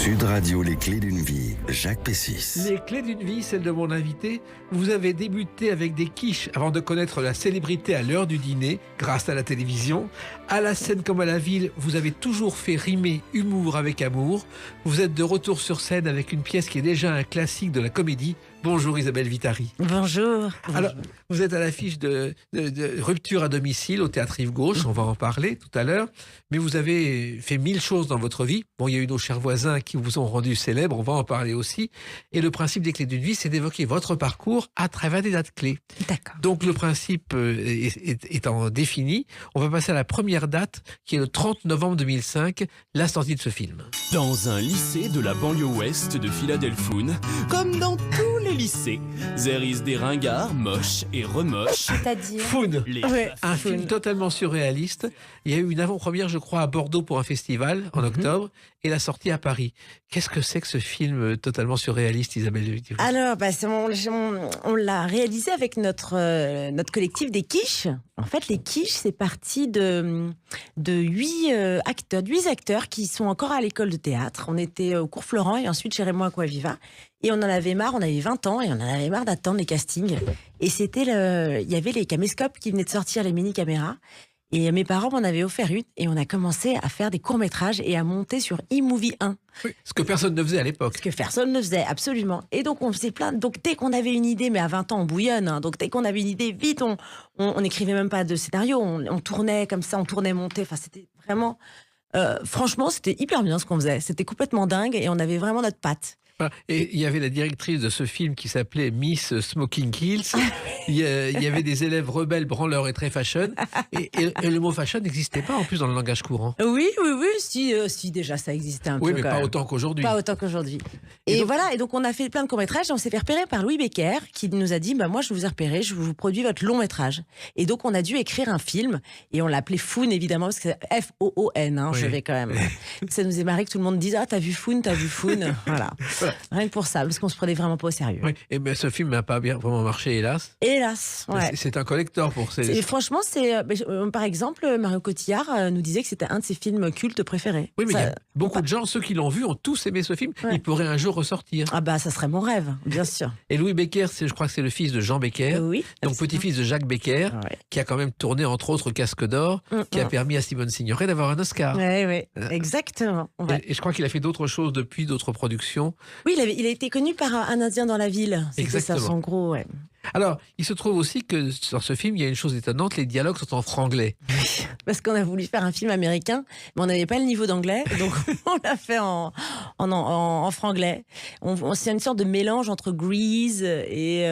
Sud Radio, les clés d'une vie, Jacques Pessis. Les clés d'une vie, celle de mon invité. Vous avez débuté avec des quiches avant de connaître la célébrité à l'heure du dîner, grâce à la télévision. À la scène comme à la ville, vous avez toujours fait rimer humour avec amour. Vous êtes de retour sur scène avec une pièce qui est déjà un classique de la comédie. Bonjour Isabelle Vitari. Bonjour. Alors, vous êtes à l'affiche de Rupture à domicile au Théâtre Rive Gauche, on va en parler tout à l'heure, mais vous avez fait 1000 choses dans votre vie. Bon, il y a eu nos chers voisins qui vous ont rendu célèbre, on va en parler aussi. Et le principe des clés d'une vie, c'est d'évoquer votre parcours à travers des dates clés. D'accord. Donc le principe étant défini, on va passer à la première date, qui est le 30 novembre 2005, la sortie de ce film. Dans un lycée de la banlieue ouest de Philadelphie, comme dans tous les lycées, there is des ringards moches et remoches. C'est-à-dire Foun, Ouais. un film totalement surréaliste. Il y a eu une avant-première, je crois, à Bordeaux pour un festival en octobre, et la sortie à Paris. Qu'est-ce que c'est que ce film totalement surréaliste, Isabelle Vitari? Alors, on l'a réalisé avec notre collectif des quiches. En fait, les quiches, c'est parti de 8 acteurs qui sont encore à l'école de théâtre. On était au cours Florent et ensuite chez Raymond Aquaviva. Et on en avait marre, on avait 20 ans et on en avait marre d'attendre les castings. Et il y avait les caméscopes qui venaient de sortir, les mini-caméras. Et mes parents m'en avaient offert une et on a commencé à faire des courts-métrages et à monter sur eMovie 1. Oui, ce que personne ne faisait à l'époque. Ce que personne ne faisait, absolument. Et donc, on faisait plein. Donc, dès qu'on avait une idée, mais à 20 ans, on bouillonne. Hein, donc, dès qu'on avait une idée, vite, on n'écrivait même pas de scénario. On tournait comme ça, on tournait, montait. Enfin, c'était vraiment. Franchement, c'était hyper bien ce qu'on faisait. C'était complètement dingue et on avait vraiment notre patte. Voilà. Et il y avait la directrice de ce film qui s'appelait Miss Smoking Kills. Il y avait des élèves rebelles, branleurs et très fashion. Et le mot fashion n'existait pas en plus dans le langage courant. Oui, si déjà ça existait un peu. Oui, mais quand pas même. autant qu'aujourd'hui. Pas autant qu'aujourd'hui. Et Et donc- voilà, et donc on a fait plein de courts-métrages et on s'est fait repérer par Louis Becker qui nous a dit moi je vous ai repéré, je vous produis votre long-métrage. Et donc on a dû écrire un film et on l'a appelé Foun évidemment parce que c'est F-O-O-N, Oui. je vais quand même. Ça nous est marré que tout le monde dise t'as vu Foun. Voilà. Rien que pour ça, parce qu'on se prenait vraiment pas au sérieux. Oui. Et ben, ce film n'a pas bien vraiment marché, hélas. Hélas, ouais. C'est un collector pour ces. Et franchement, par exemple, Mario Cotillard nous disait que c'était un de ses films cultes préférés. Oui, mais Ça- il y a beaucoup de gens, ceux qui l'ont vu, ont tous aimé ce film. Ouais. Il pourrait un jour ressortir. Ah bah ça serait mon rêve, bien sûr. Et Louis Becker, je crois que c'est le fils de Jean Becker, Oui. donc absolument. petit-fils de Jacques Becker, Ouais. qui a quand même tourné entre autres Casque d'Or, qui a permis à Simone Signoret d'avoir un Oscar. Ouais, exactement. Ouais. Et je crois qu'il a fait d'autres choses depuis, d'autres productions. Oui, il a été connu par un Indien dans la ville. C'était ça Exactement. son gros. Ouais. Alors, il se trouve aussi que dans ce film, il y a une chose étonnante, les dialogues sont en franglais. Parce qu'on a voulu faire un film américain, mais on n'avait pas le niveau d'anglais, donc on l'a fait en franglais. C'est une sorte de mélange entre Grease et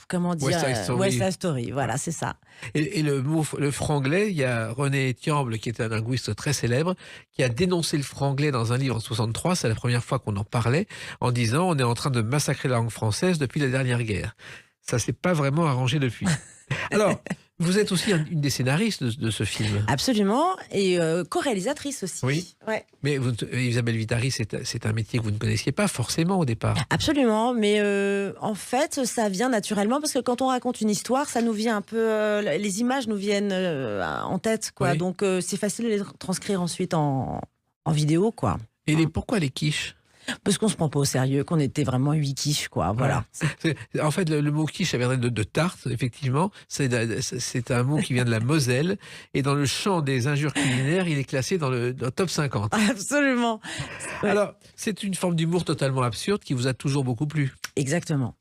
comment dire, West Side Story. West Side Story. Voilà, c'est ça. Et le franglais, il y a René Thiamble, qui est un linguiste très célèbre, qui a dénoncé le franglais dans un livre en 63, c'est la première fois qu'on en parlait, en disant on est en train de massacrer la langue française depuis la dernière guerre. Ça s'est pas vraiment arrangé depuis. Alors, vous êtes aussi une des scénaristes de ce film. Absolument, et co-réalisatrice aussi. Oui. Ouais. Mais Isabelle Vitari, c'est un métier que vous ne connaissiez pas forcément au départ. Absolument, mais en fait, ça vient naturellement parce que quand on raconte une histoire, ça nous vient un peu, les images nous viennent en tête, quoi. Oui. Donc c'est facile de les transcrire ensuite en vidéo, quoi. Et pourquoi les quiches? Parce qu'on se prend pas au sérieux, qu'on était vraiment 8 quiches, quoi. Voilà. En fait, le mot quiche, ça viendrait de tarte, effectivement. C'est un mot qui vient de la Moselle. Et dans le champ des injures culinaires, il est classé dans le top 50. Absolument. Ouais. Alors, c'est une forme d'humour totalement absurde qui vous a toujours beaucoup plu. Exactement.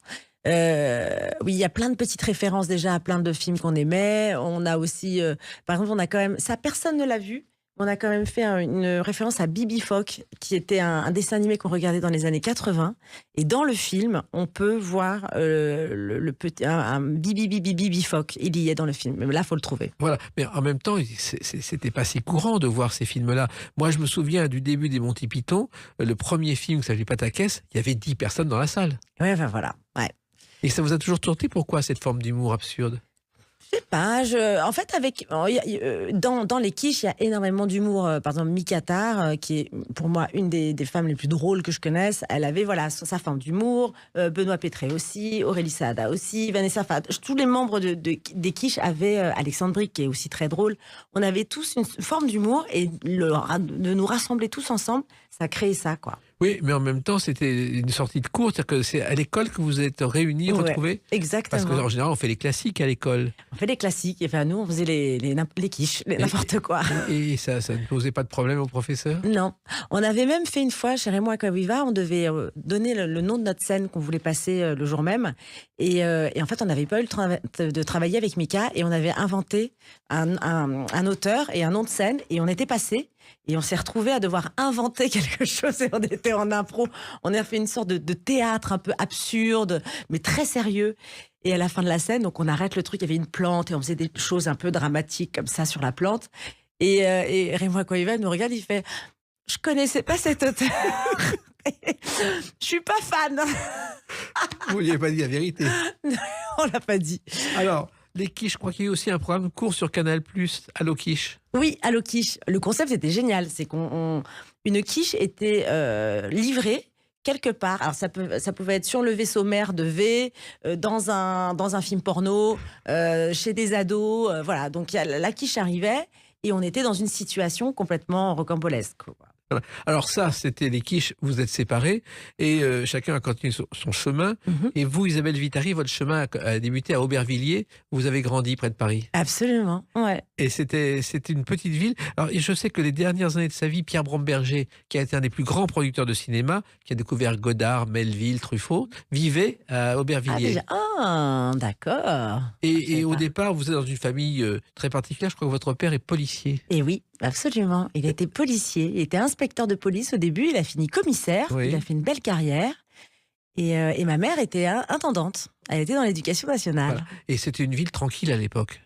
Oui, il y a plein de petites références déjà à plein de films qu'on aimait. On a aussi, par exemple, on a quand même, ça personne ne l'a vu. On a quand même fait une référence à Bibi Phoque, qui était un dessin animé qu'on regardait dans les années 80. Et dans le film, on peut voir le petit un Bibi Phoque. Il y est dans le film. Mais là, faut le trouver. Voilà. Mais en même temps, c'était pas si courant de voir ces films-là. Moi, je me souviens du début des Monty Python, le premier film qui s'appelait Pataquès, il y avait 10 personnes dans la salle. Ouais, enfin voilà. Ouais. Et ça vous a toujours tourné? Pourquoi cette forme d'humour absurde? Je sais pas, en fait, dans les quiches, il y a énormément d'humour. Par exemple, Mika Tarr, qui est pour moi une des femmes les plus drôles que je connaisse, elle avait sa forme d'humour. Benoît Pétré aussi, Aurélie Saada aussi, Vanessa Fad. Tous les membres des quiches avaient Alexandre Bric, qui est aussi très drôle. On avait tous une forme d'humour et de nous rassembler tous ensemble, ça a créé ça, quoi. Oui, Oui, mais en même temps, c'était une sortie de cours, c'est-à-dire que c'est à l'école que vous êtes réunis, Ouais, retrouvés. exactement. Parce qu'en général, on fait les classiques à l'école. On fait les classiques, et enfin, nous, on faisait les quiches, n'importe quoi. Et ça ne posait pas de problème au professeur? Non. On avait même fait une fois, chez Raymond Akawiva, on devait donner le nom de notre scène qu'on voulait passer le jour même. Et en fait, on n'avait pas eu le temps de travailler avec Mika, et on avait inventé un auteur et un nom de scène, et on était passé. Et on s'est retrouvés à devoir inventer quelque chose, et on était en impro. On a fait une sorte de théâtre un peu absurde, mais très sérieux. Et à la fin de la scène, donc on arrête le truc, il y avait une plante, et on faisait des choses un peu dramatiques comme ça sur la plante. Et Raymond Akawiva nous regarde, il fait « Je connaissais pas cet auteur. Je suis pas fan. » Vous lui avez pas dit la vérité. On l'a pas dit. Alors, les quiches, je crois qu'il y a eu aussi un programme court sur Canal+, Allo Quiche. Oui, Allo Quiche. Le concept était génial. C'est une quiche était livrée quelque part. Alors ça pouvait être sur le vaisseau mère de V, dans un film porno, chez des ados. Voilà. Donc la quiche arrivait et on était dans une situation complètement rocambolesque. Voilà. Alors ça, c'était les quiches, vous êtes séparés et chacun a continué son chemin. Et vous, Isabelle Vitari, votre chemin a débuté à Aubervilliers. Vous avez grandi près de Paris. Absolument, ouais. Et c'était une petite ville. Alors je sais que les dernières années de sa vie, Pierre Bromberger, qui a été un des plus grands producteurs de cinéma, qui a découvert Godard, Melville, Truffaut, vivait à Aubervilliers. D'accord. Et au départ, vous êtes dans une famille très particulière. Je crois que votre père est policier. Et oui, absolument. Il était policier, il était inspecteur de police au début, il a fini commissaire, Oui. il a fait une belle carrière. Et ma mère était intendante, elle était dans l'éducation nationale. Voilà. Et c'était une ville tranquille à l'époque.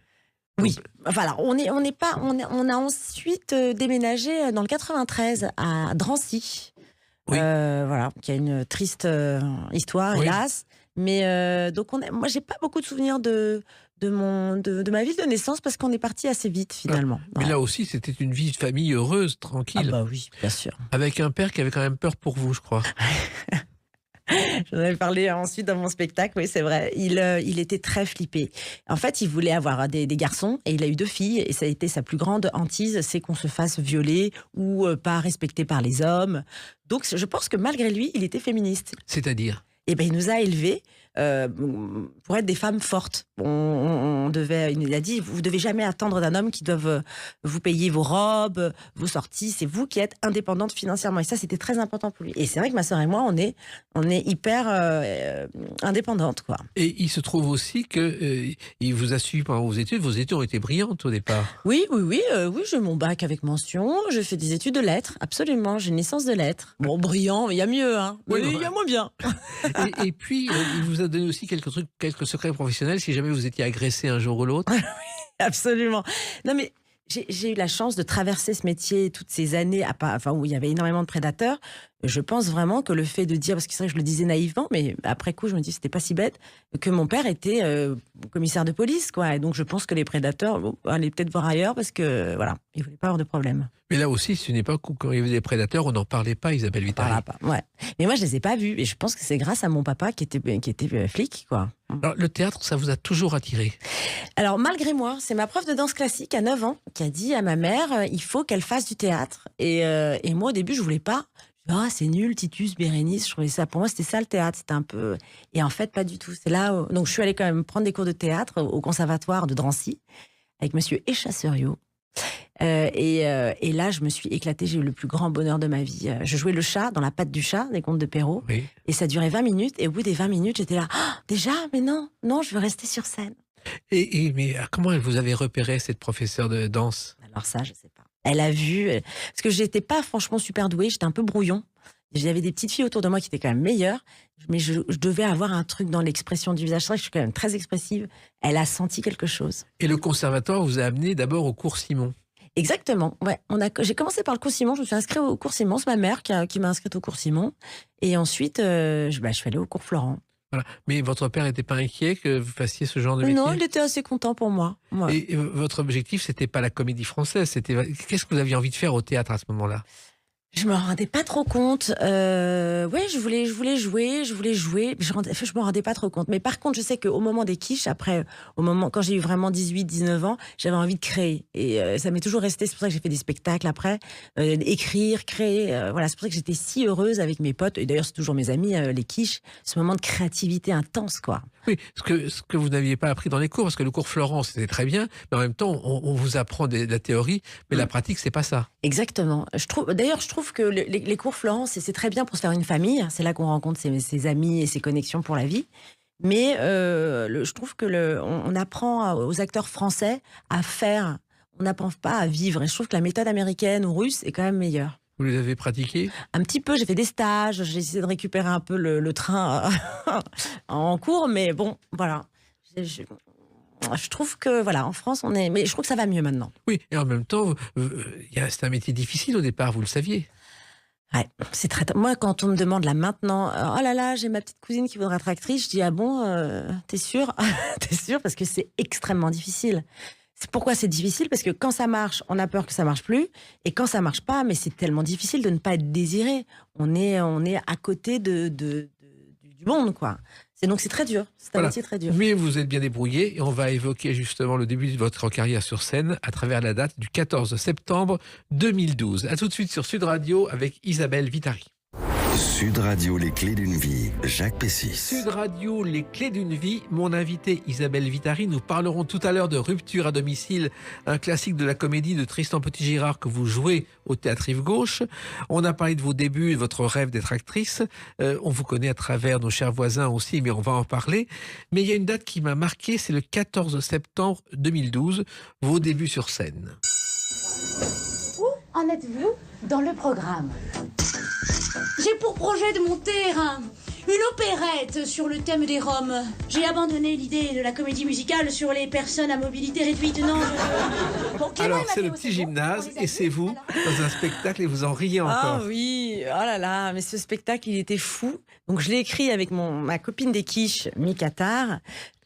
Oui, enfin, alors, on a ensuite déménagé dans le 93 à Drancy. Oui. Voilà, qui a une triste histoire, Oui. hélas. Mais donc, moi, j'ai pas beaucoup de souvenirs de ma ville de naissance parce qu'on est parti assez vite finalement. Mais Ouais. là aussi, c'était une vie de famille heureuse, Ah tranquille. bah oui, bien sûr. Avec un père qui avait quand même peur pour vous, je crois. J'en avais parlé ensuite dans mon spectacle, oui, c'est vrai. Il était très flippé. En fait, il voulait avoir des garçons et il a eu 2 filles. Et ça a été sa plus grande hantise, c'est qu'on se fasse violer ou pas respecté par les hommes. Donc, je pense que malgré lui, il était féministe. C'est-à-dire? Et ben, il nous a élevés pour être des femmes fortes. Il a dit, vous devez jamais attendre d'un homme qui doive vous payer vos robes, vos sorties. C'est vous qui êtes indépendante financièrement. Et ça, c'était très important pour lui. Et c'est vrai que ma sœur et moi, on est hyper indépendantes, quoi. Et il se trouve aussi que il vous a suivi pendant vos études. Vos études ont été brillantes au départ. Oui, j'ai mon bac avec mention. Je fais des études de lettres, absolument. J'ai une licence de lettres. Bon, brillant, il y a mieux, hein. Oui, Mais il y a moins bien. Et puis, il vous a donné aussi quelques trucs, quelques secrets professionnels si jamais vous étiez agressé un jour ou l'autre. Absolument. Non, mais j'ai eu la chance de traverser ce métier toutes ces années où il y avait énormément de prédateurs. Je pense vraiment que le fait de dire, parce que c'est vrai que je le disais naïvement, mais après coup, je me dis c'était pas si bête, que mon père était commissaire de police, quoi. Et donc, je pense que les prédateurs allaient peut-être voir ailleurs parce que, voilà, ils voulaient pas avoir de problème. Mais là aussi, c'est une époque où quand il y avait des prédateurs, on n'en parlait pas, Isabelle Vitari. Voilà, ouais. Mais moi, je les ai pas vus. Et je pense que c'est grâce à mon papa qui était flic, quoi. Alors, le théâtre, ça vous a toujours attiré? Alors, malgré moi, c'est ma prof de danse classique à 9 ans qui a dit à ma mère, il faut qu'elle fasse du théâtre. Et moi, au début, je voulais pas. C'est nul, Titus, Bérénice. Je trouvais ça, pour moi, c'était ça le théâtre. C'était un peu. Et en fait, pas du tout. C'est là. Donc, je suis allée quand même prendre des cours de théâtre au conservatoire de Drancy avec monsieur Echasseriot. Et là, je me suis éclatée. J'ai eu le plus grand bonheur de ma vie. Je jouais le chat dans La patte du chat, des contes de Perrault. Oui. Et ça durait 20 minutes. Et au bout des 20 minutes, j'étais là. Ah, déjà? Mais non, je veux rester sur scène. Mais comment elle vous avait repéré, cette professeure de danse? Alors ça, je sais pas. Elle a vu, parce que j'étais pas franchement super douée, j'étais un peu brouillon. J'avais des petites filles autour de moi qui étaient quand même meilleures, mais je devais avoir un truc dans l'expression du visage. C'est vrai que je suis quand même très expressive. Elle a senti quelque chose. Et le conservatoire vous a amené d'abord au cours Simon. Exactement, ouais. J'ai commencé par le cours Simon, je me suis inscrite au cours Simon, c'est ma mère qui m'a inscrite au cours Simon. Et ensuite, je suis allée au cours Florent. Voilà. Mais votre père n'était pas inquiet que vous fassiez ce genre de métier? Non, il était assez content pour moi. Ouais. Et votre objectif, c'était pas la comédie française, c'était qu'est-ce que vous aviez envie de faire au théâtre à ce moment-là? Je me rendais pas trop compte. Ouais, je voulais jouer. Je me rendais pas trop compte. Mais par contre, je sais qu'au moment des quiches, après, quand j'ai eu vraiment 18, 19 ans, j'avais envie de créer. Et ça m'est toujours resté. C'est pour ça que j'ai fait des spectacles après. Écrire, créer. Voilà, c'est pour ça que j'étais si heureuse avec mes potes. Et d'ailleurs, c'est toujours mes amis, les quiches. Ce moment de créativité intense, quoi. Oui, ce que vous n'aviez pas appris dans les cours, parce que le cours Florent, c'était très bien, mais en même temps, on vous apprend de la théorie, mais la pratique, c'est pas ça. Exactement. D'ailleurs, je trouve que les cours Florent, c'est très bien pour se faire une famille. C'est là qu'on rencontre ses amis et ses connexions pour la vie. Mais je trouve que on apprend aux acteurs français à faire. On n'apprend pas à vivre. Et je trouve que la méthode américaine ou russe est quand même meilleure. Vous les avez pratiqués? Un petit peu, j'ai fait des stages, j'ai essayé de récupérer un peu le train en cours, mais bon, voilà. Je trouve que, voilà, en France, mais je trouve que ça va mieux maintenant. Oui, et en même temps, c'est un métier difficile au départ, vous le saviez. Ouais, c'est moi, quand on me demande là maintenant, oh là là, j'ai ma petite cousine qui voudrait être actrice, je dis ah bon, t'es sûre? T'es sûre? Parce que c'est extrêmement difficile. Pourquoi c'est difficile? Parce que quand ça marche, on a peur que ça marche plus, et quand ça marche pas, mais c'est tellement difficile de ne pas être désiré. On est à côté du monde, quoi. Donc c'est très dur, c'est un métier très dur. Mais vous êtes bien débrouillé, et on va évoquer justement le début de votre carrière sur scène à travers la date du 14 septembre 2012. A tout de suite sur Sud Radio avec Isabelle Vitari. Sud Radio, les clés d'une vie, Jacques Pessis. Sud Radio, les clés d'une vie. Mon invité Isabelle Vitari. Nous parlerons tout à l'heure de Rupture à domicile, un classique de la comédie de Tristan Petit-Girard que vous jouez au Théâtre Rive Gauche. On a parlé de vos débuts et de votre rêve d'être actrice. On vous connaît à travers nos chers voisins aussi, mais on va en parler. Mais il y a une date qui m'a marqué, c'est le 14 septembre 2012, vos débuts sur scène. Où en êtes-vous dans le programme ? J'ai pour projet de monter une opérette sur le thème des Roms. J'ai abandonné l'idée de la comédie musicale sur les personnes à mobilité réduite. Non. Alors, c'est le petit gymnase et c'est vous dans un spectacle et vous en riez encore. Ah oui, oh là là, mais ce spectacle, il était fou. Donc, je l'ai écrit avec ma copine des quiches, Mika Tar,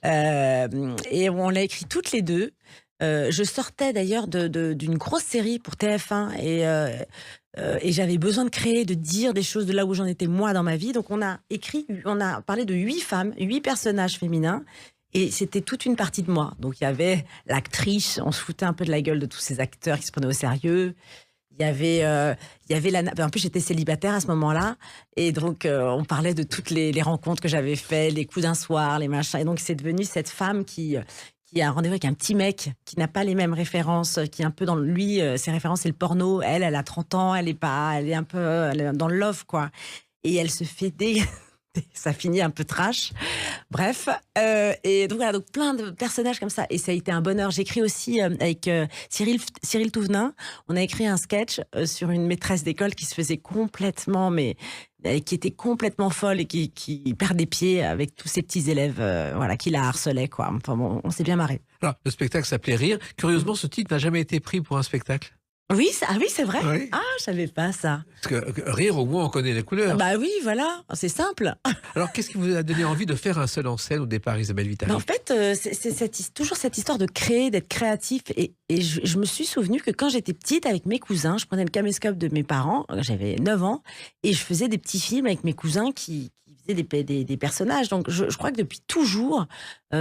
et on l'a écrit toutes les deux. Je sortais d'ailleurs d'une grosse série pour TF1 et j'avais besoin de créer, de dire des choses de là où j'en étais moi dans ma vie. Donc on a parlé de 8 femmes, 8 personnages féminins. Et c'était toute une partie de moi. Donc il y avait l'actrice, on se foutait un peu de la gueule de tous ces acteurs qui se prenaient au sérieux. Il y avait en plus j'étais célibataire à ce moment-là. Et donc on parlait de toutes les rencontres que j'avais faites, les coups d'un soir, les machins. Et donc c'est devenu cette femme qui a un rendez-vous avec un petit mec qui n'a pas les mêmes références, qui est un peu dans lui, ses références c'est le porno, elle a 30 ans, elle est un peu dans le love, quoi. Et elle se fait ça finit un peu trash. Bref, et donc voilà, donc plein de personnages comme ça, et ça a été un bonheur. J'écris aussi avec Cyril Touvenin, on a écrit un sketch sur une maîtresse d'école qui se faisait complètement, qui était complètement folle et qui perd des pieds avec tous ces petits élèves qui la harcelaient, quoi. Enfin bon, on s'est bien marré. Alors, le spectacle s'appelait Rire. Curieusement, ce titre n'a jamais été pris pour un spectacle. Oui, c'est vrai. Oui. Ah, je savais pas ça. Parce que Rire, au moins, on connaît les couleurs. Bah oui, voilà, c'est simple. Alors, qu'est-ce qui vous a donné envie de faire un seul en scène au départ, Isabelle Vitari? En fait, c'est toujours cette histoire de créer, d'être créatif. Et je me suis souvenu que quand j'étais petite, avec mes cousins, je prenais le caméscope de mes parents, j'avais 9 ans, et je faisais des petits films avec mes cousins qui faisaient des personnages. Donc, je crois que depuis toujours,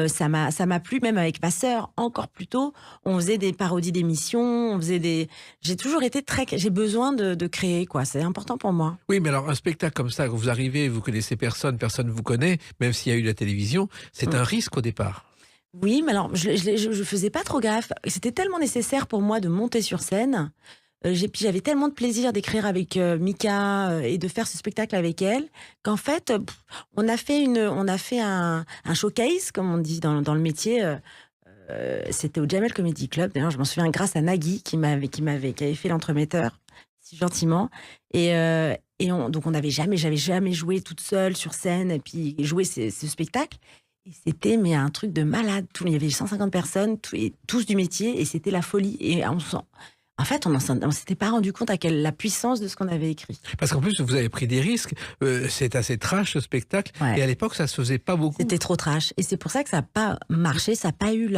ça m'a plu, même avec ma sœur, encore plus tôt. On faisait des parodies d'émissions, j'ai toujours été j'ai besoin de créer, quoi. C'est important pour moi. Oui, mais alors, un spectacle comme ça, quand vous arrivez, vous connaissez personne ne vous connaît, même s'il y a eu la télévision, c'est un risque au départ. Oui, mais alors, je faisais pas trop gaffe. C'était tellement nécessaire pour moi de monter sur scène. J'avais tellement de plaisir d'écrire avec Mika et de faire ce spectacle avec elle qu'en fait, on a fait un showcase, comme on dit dans le métier. C'était au Jamel Comedy Club. D'ailleurs, je m'en souviens grâce à Nagui qui avait fait l'entremetteur si gentiment. Donc j'avais jamais joué toute seule sur scène et puis joué ce spectacle. Et c'était un truc de malade. Il y avait 150 personnes, tous du métier, et c'était la folie. Et En fait, on s'était pas rendu compte la puissance de ce qu'on avait écrit. Parce qu'en plus, vous avez pris des risques. C'est assez trash, ce spectacle. Ouais. Et à l'époque, ça se faisait pas beaucoup. C'était trop trash. Et c'est pour ça que ça n'a pas marché, ça n'a pas eu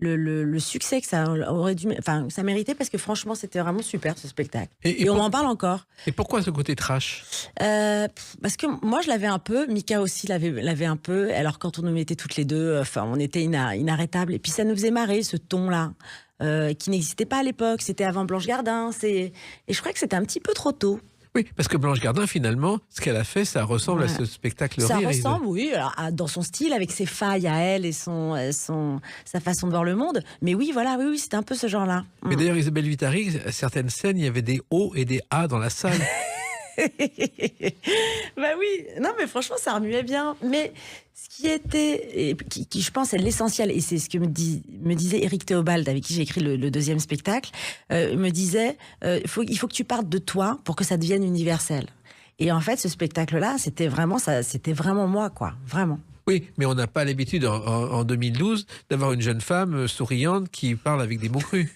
le succès que ça aurait dû... Enfin, ça méritait, parce que franchement, c'était vraiment super, ce spectacle. Et on en parle encore. Et pourquoi ce côté trash? Parce que moi, je l'avais un peu, Mika aussi l'avait un peu. Alors, quand on nous mettait toutes les deux, on était inarrêtables. Et puis, ça nous faisait marrer, ce ton-là. Qui n'existait pas à l'époque, c'était avant Blanche Gardin, et je crois que c'était un petit peu trop tôt. Oui, parce que Blanche Gardin, finalement, ce qu'elle a fait, ça ressemble à ce spectacle Ça rire. ressemble, oui, alors, dans son style, avec ses failles à elle et sa façon de voir le monde. Mais oui, voilà, oui, c'était un peu ce genre-là. Mais d'ailleurs, Isabelle Vitari, à certaines scènes, il y avait des O et des A dans la salle. Bah oui, non mais franchement ça remuait bien. Mais ce qui était, et qui je pense est l'essentiel, et c'est ce que me disait Éric Théobald, avec qui j'ai écrit le deuxième spectacle, me disait il faut que tu partes de toi pour que ça devienne universel. Et en fait ce spectacle-là, c'était vraiment moi, quoi, vraiment. Oui, mais on n'a pas l'habitude en 2012 d'avoir une jeune femme souriante qui parle avec des mots crus.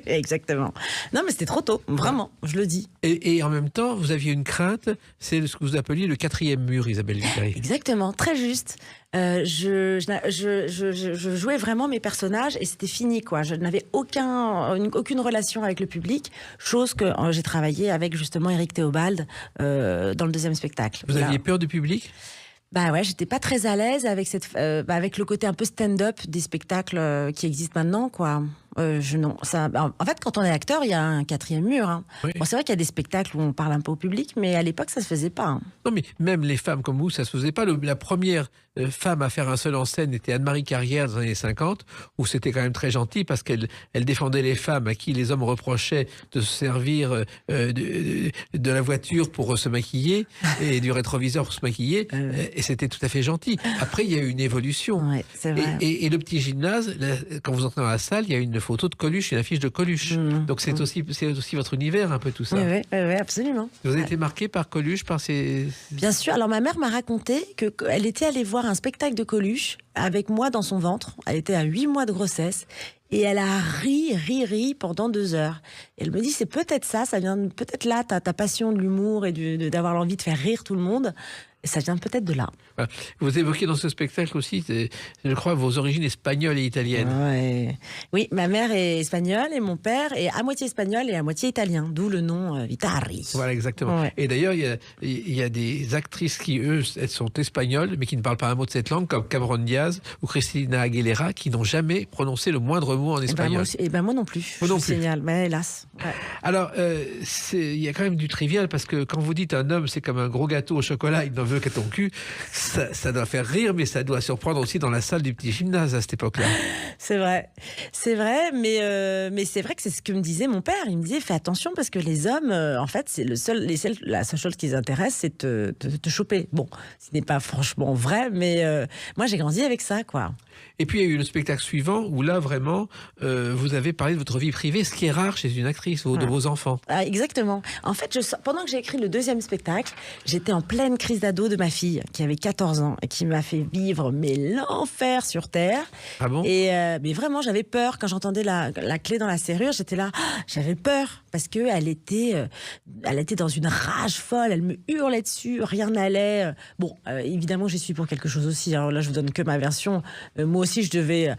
Exactement. Non, mais c'était trop tôt, vraiment, je le dis. Et en même temps, vous aviez une crainte, c'est ce que vous appeliez le 4e mur, Isabelle Vitari. Exactement, très juste. Je jouais vraiment mes personnages et c'était fini, quoi. Je n'avais aucune relation avec le public, chose que j'ai travaillé avec justement Éric Théobald dans le deuxième spectacle. Vous aviez peur du public ? Bah ouais, j'étais pas très à l'aise avec avec le côté un peu stand-up des spectacles qui existent maintenant, quoi. En fait, quand on est acteur, il y a un 4e mur. Hein. Oui. Bon, c'est vrai qu'il y a des spectacles où on parle un peu au public, mais à l'époque, ça se faisait pas. Hein. Non, mais même les femmes comme vous, ça se faisait pas. La première femme à faire un seul en scène était Anne-Marie Carrière dans les années 50, où c'était quand même très gentil parce qu'elle défendait les femmes à qui les hommes reprochaient de se servir de la voiture pour se maquiller et du rétroviseur pour se maquiller. Et c'était tout à fait gentil. Après, il y a eu une évolution. Ouais, c'est vrai. Et le petit gymnase, quand vous entrez dans la salle, il y a une photo de Coluche, une affiche de Coluche. Donc c'est aussi votre univers, un peu tout ça. Oui, absolument. Vous avez été marqué par Coluche, par ses... Bien sûr. Alors ma mère m'a raconté qu'elle était allée voir un spectacle de Coluche avec moi dans son ventre. Elle était à 8 mois de grossesse. Et elle a ri pendant 2 heures. Et elle me dit, c'est peut-être ça vient peut-être là, ta passion de l'humour et d'avoir l'envie de faire rire tout le monde. Et ça vient peut-être de là. Voilà. Vous évoquez dans ce spectacle aussi, je crois, vos origines espagnoles et italiennes. Ouais. Oui, ma mère est espagnole et mon père est à moitié espagnol et à moitié italien, d'où le nom Vitari. Voilà, exactement. Ouais. Et d'ailleurs, il y a des actrices qui, elles sont espagnoles, mais qui ne parlent pas un mot de cette langue, comme Cameron Diaz ou Christina Aguilera, qui n'ont jamais prononcé le moindre mot en espagnol. Moi non plus. Moi non plus. Génial, mais hélas. Ouais. Alors, il y a quand même du trivial, parce que quand vous dites un homme, c'est comme un gros gâteau au chocolat, il n'en veut qu'à ton cul, ça doit faire rire, mais ça doit surprendre aussi dans la salle du petit gymnase à cette époque-là. C'est vrai, mais c'est vrai que c'est ce que me disait mon père. Il me disait, fais attention, parce que les hommes, en fait, c'est la seule chose qui les intéresse, c'est te choper. Bon, ce n'est pas franchement vrai, mais moi j'ai grandi avec ça, quoi. Et puis il y a eu le spectacle suivant où là vraiment vous avez parlé de votre vie privée, ce qui est rare chez une actrice ou de vos enfants. Ah, exactement. En fait, pendant que j'ai écrit le deuxième spectacle, j'étais en pleine crise d'ado de ma fille qui avait 14 ans et qui m'a fait vivre l'enfer sur terre. Ah bon? Et mais vraiment, j'avais peur quand j'entendais la clé dans la serrure. J'étais là, j'avais peur parce que elle était dans une rage folle. Elle me hurlait dessus, rien n'allait. Bon, évidemment, j'y suis pour quelque chose aussi. Alors là, je vous donne que ma version. Moi aussi, je devais...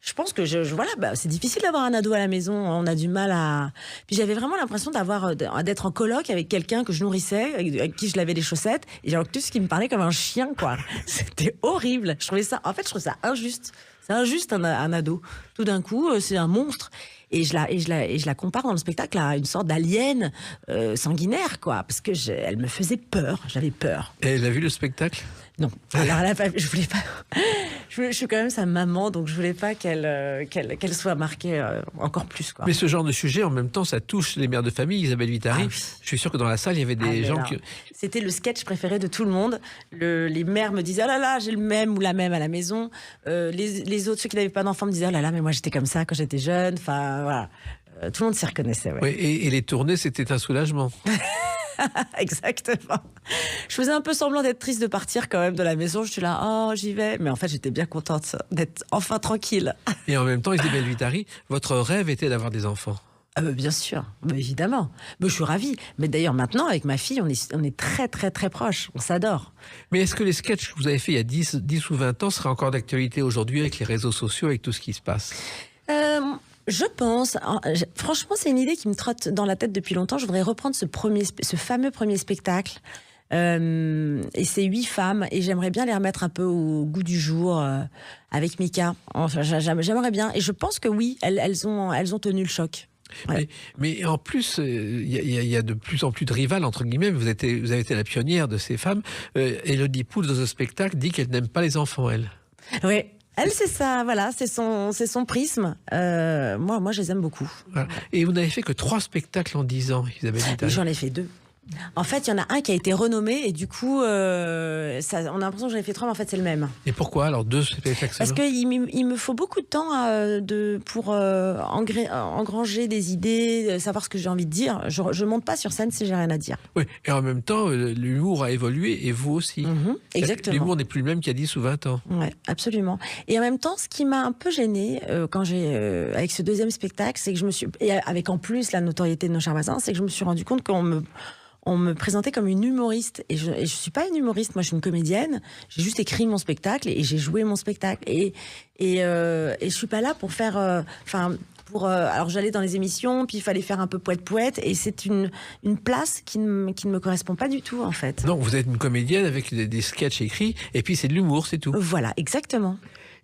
Je pense que c'est difficile d'avoir un ado à la maison. On a du mal à... Puis j'avais vraiment l'impression d'être en coloc avec quelqu'un que je nourrissais, avec qui je lavais les chaussettes, et j'ai tout ce qui me parlait comme un chien, quoi. C'était horrible. Je trouvais ça injuste. C'est injuste, un ado. Tout d'un coup, c'est un monstre. Et je la compare dans le spectacle à une sorte d'alien sanguinaire, quoi. Parce que elle me faisait peur. J'avais peur. Et elle a vu le spectacle? Non. Alors là, je voulais pas. Je suis quand même sa maman, donc je voulais pas qu'elle soit marquée encore plus, quoi. Mais ce genre de sujet, en même temps, ça touche les mères de famille. Isabelle Vitari, ah, oui. Je suis sûr que dans la salle, il y avait des gens qui... C'était le sketch préféré de tout le monde. Les mères me disaient, oh là là, j'ai le même ou la même à la maison. Les autres, ceux qui n'avaient pas d'enfants, me disaient, oh là là, mais moi j'étais comme ça quand j'étais jeune. Enfin, voilà. Tout le monde s'y reconnaissait. Ouais. Oui, et les tournées, c'était un soulagement. Exactement. Je faisais un peu semblant d'être triste de partir quand même de la maison. Je suis là, oh, j'y vais. Mais en fait, j'étais bien contente d'être enfin tranquille. Et en même temps, Isabelle Vitari, votre rêve était d'avoir des enfants. Bien sûr, évidemment. Mais je suis ravie. Mais d'ailleurs, maintenant, avec ma fille, on est très, très, très proches. On s'adore. Mais est-ce que les sketchs que vous avez faits il y a 10 ou 20 ans seraient encore d'actualité aujourd'hui avec les réseaux sociaux, avec tout ce qui se passe? Je pense, franchement, c'est une idée qui me trotte dans la tête depuis longtemps. Je voudrais reprendre ce fameux premier spectacle. Et c'est 8 femmes, et j'aimerais bien les remettre un peu au goût du jour avec Mika. Enfin, j'aimerais bien. Et je pense que oui, elles ont tenu le choc. Ouais. Mais en plus, il y a de plus en plus de rivales, entre guillemets. Vous avez été la pionnière de ces femmes. Élodie Pou, dans ce spectacle, dit qu'elle n'aime pas les enfants, elle. Oui. Elle, c'est ça, voilà, c'est son prisme. Moi, je les aime beaucoup. Voilà. Et vous n'avez fait que 3 spectacles en 10 ans, Isabelle Vitari. J'en ai fait 2. En fait, il y en a un qui a été renommé et du coup, on a l'impression que j'en ai fait 3, mais en fait, c'est le même. Et pourquoi alors 2 spectacles? Parce qu'il me faut beaucoup de temps pour engranger des idées, savoir ce que j'ai envie de dire. Je monte pas sur scène si j'ai rien à dire. Oui, et en même temps, l'humour a évolué et vous aussi. Exactement. L'humour n'est plus le même qu'il y a 10 ou 20 ans. Oui, absolument. Et en même temps, ce qui m'a un peu gênée avec ce deuxième spectacle, c'est que et avec en plus la notoriété de nos chers voisins, c'est que je me suis rendu compte on me présentait comme une humoriste. Et je suis pas une humoriste, moi je suis une comédienne. J'ai juste écrit mon spectacle et j'ai joué mon spectacle. Et je suis pas là pour faire... alors j'allais dans les émissions, puis il fallait faire un peu poète-poète. Et c'est une place qui ne me correspond pas du tout, en fait. Non, vous êtes une comédienne avec des sketchs écrits, et puis c'est de l'humour, c'est tout. Voilà, exactement.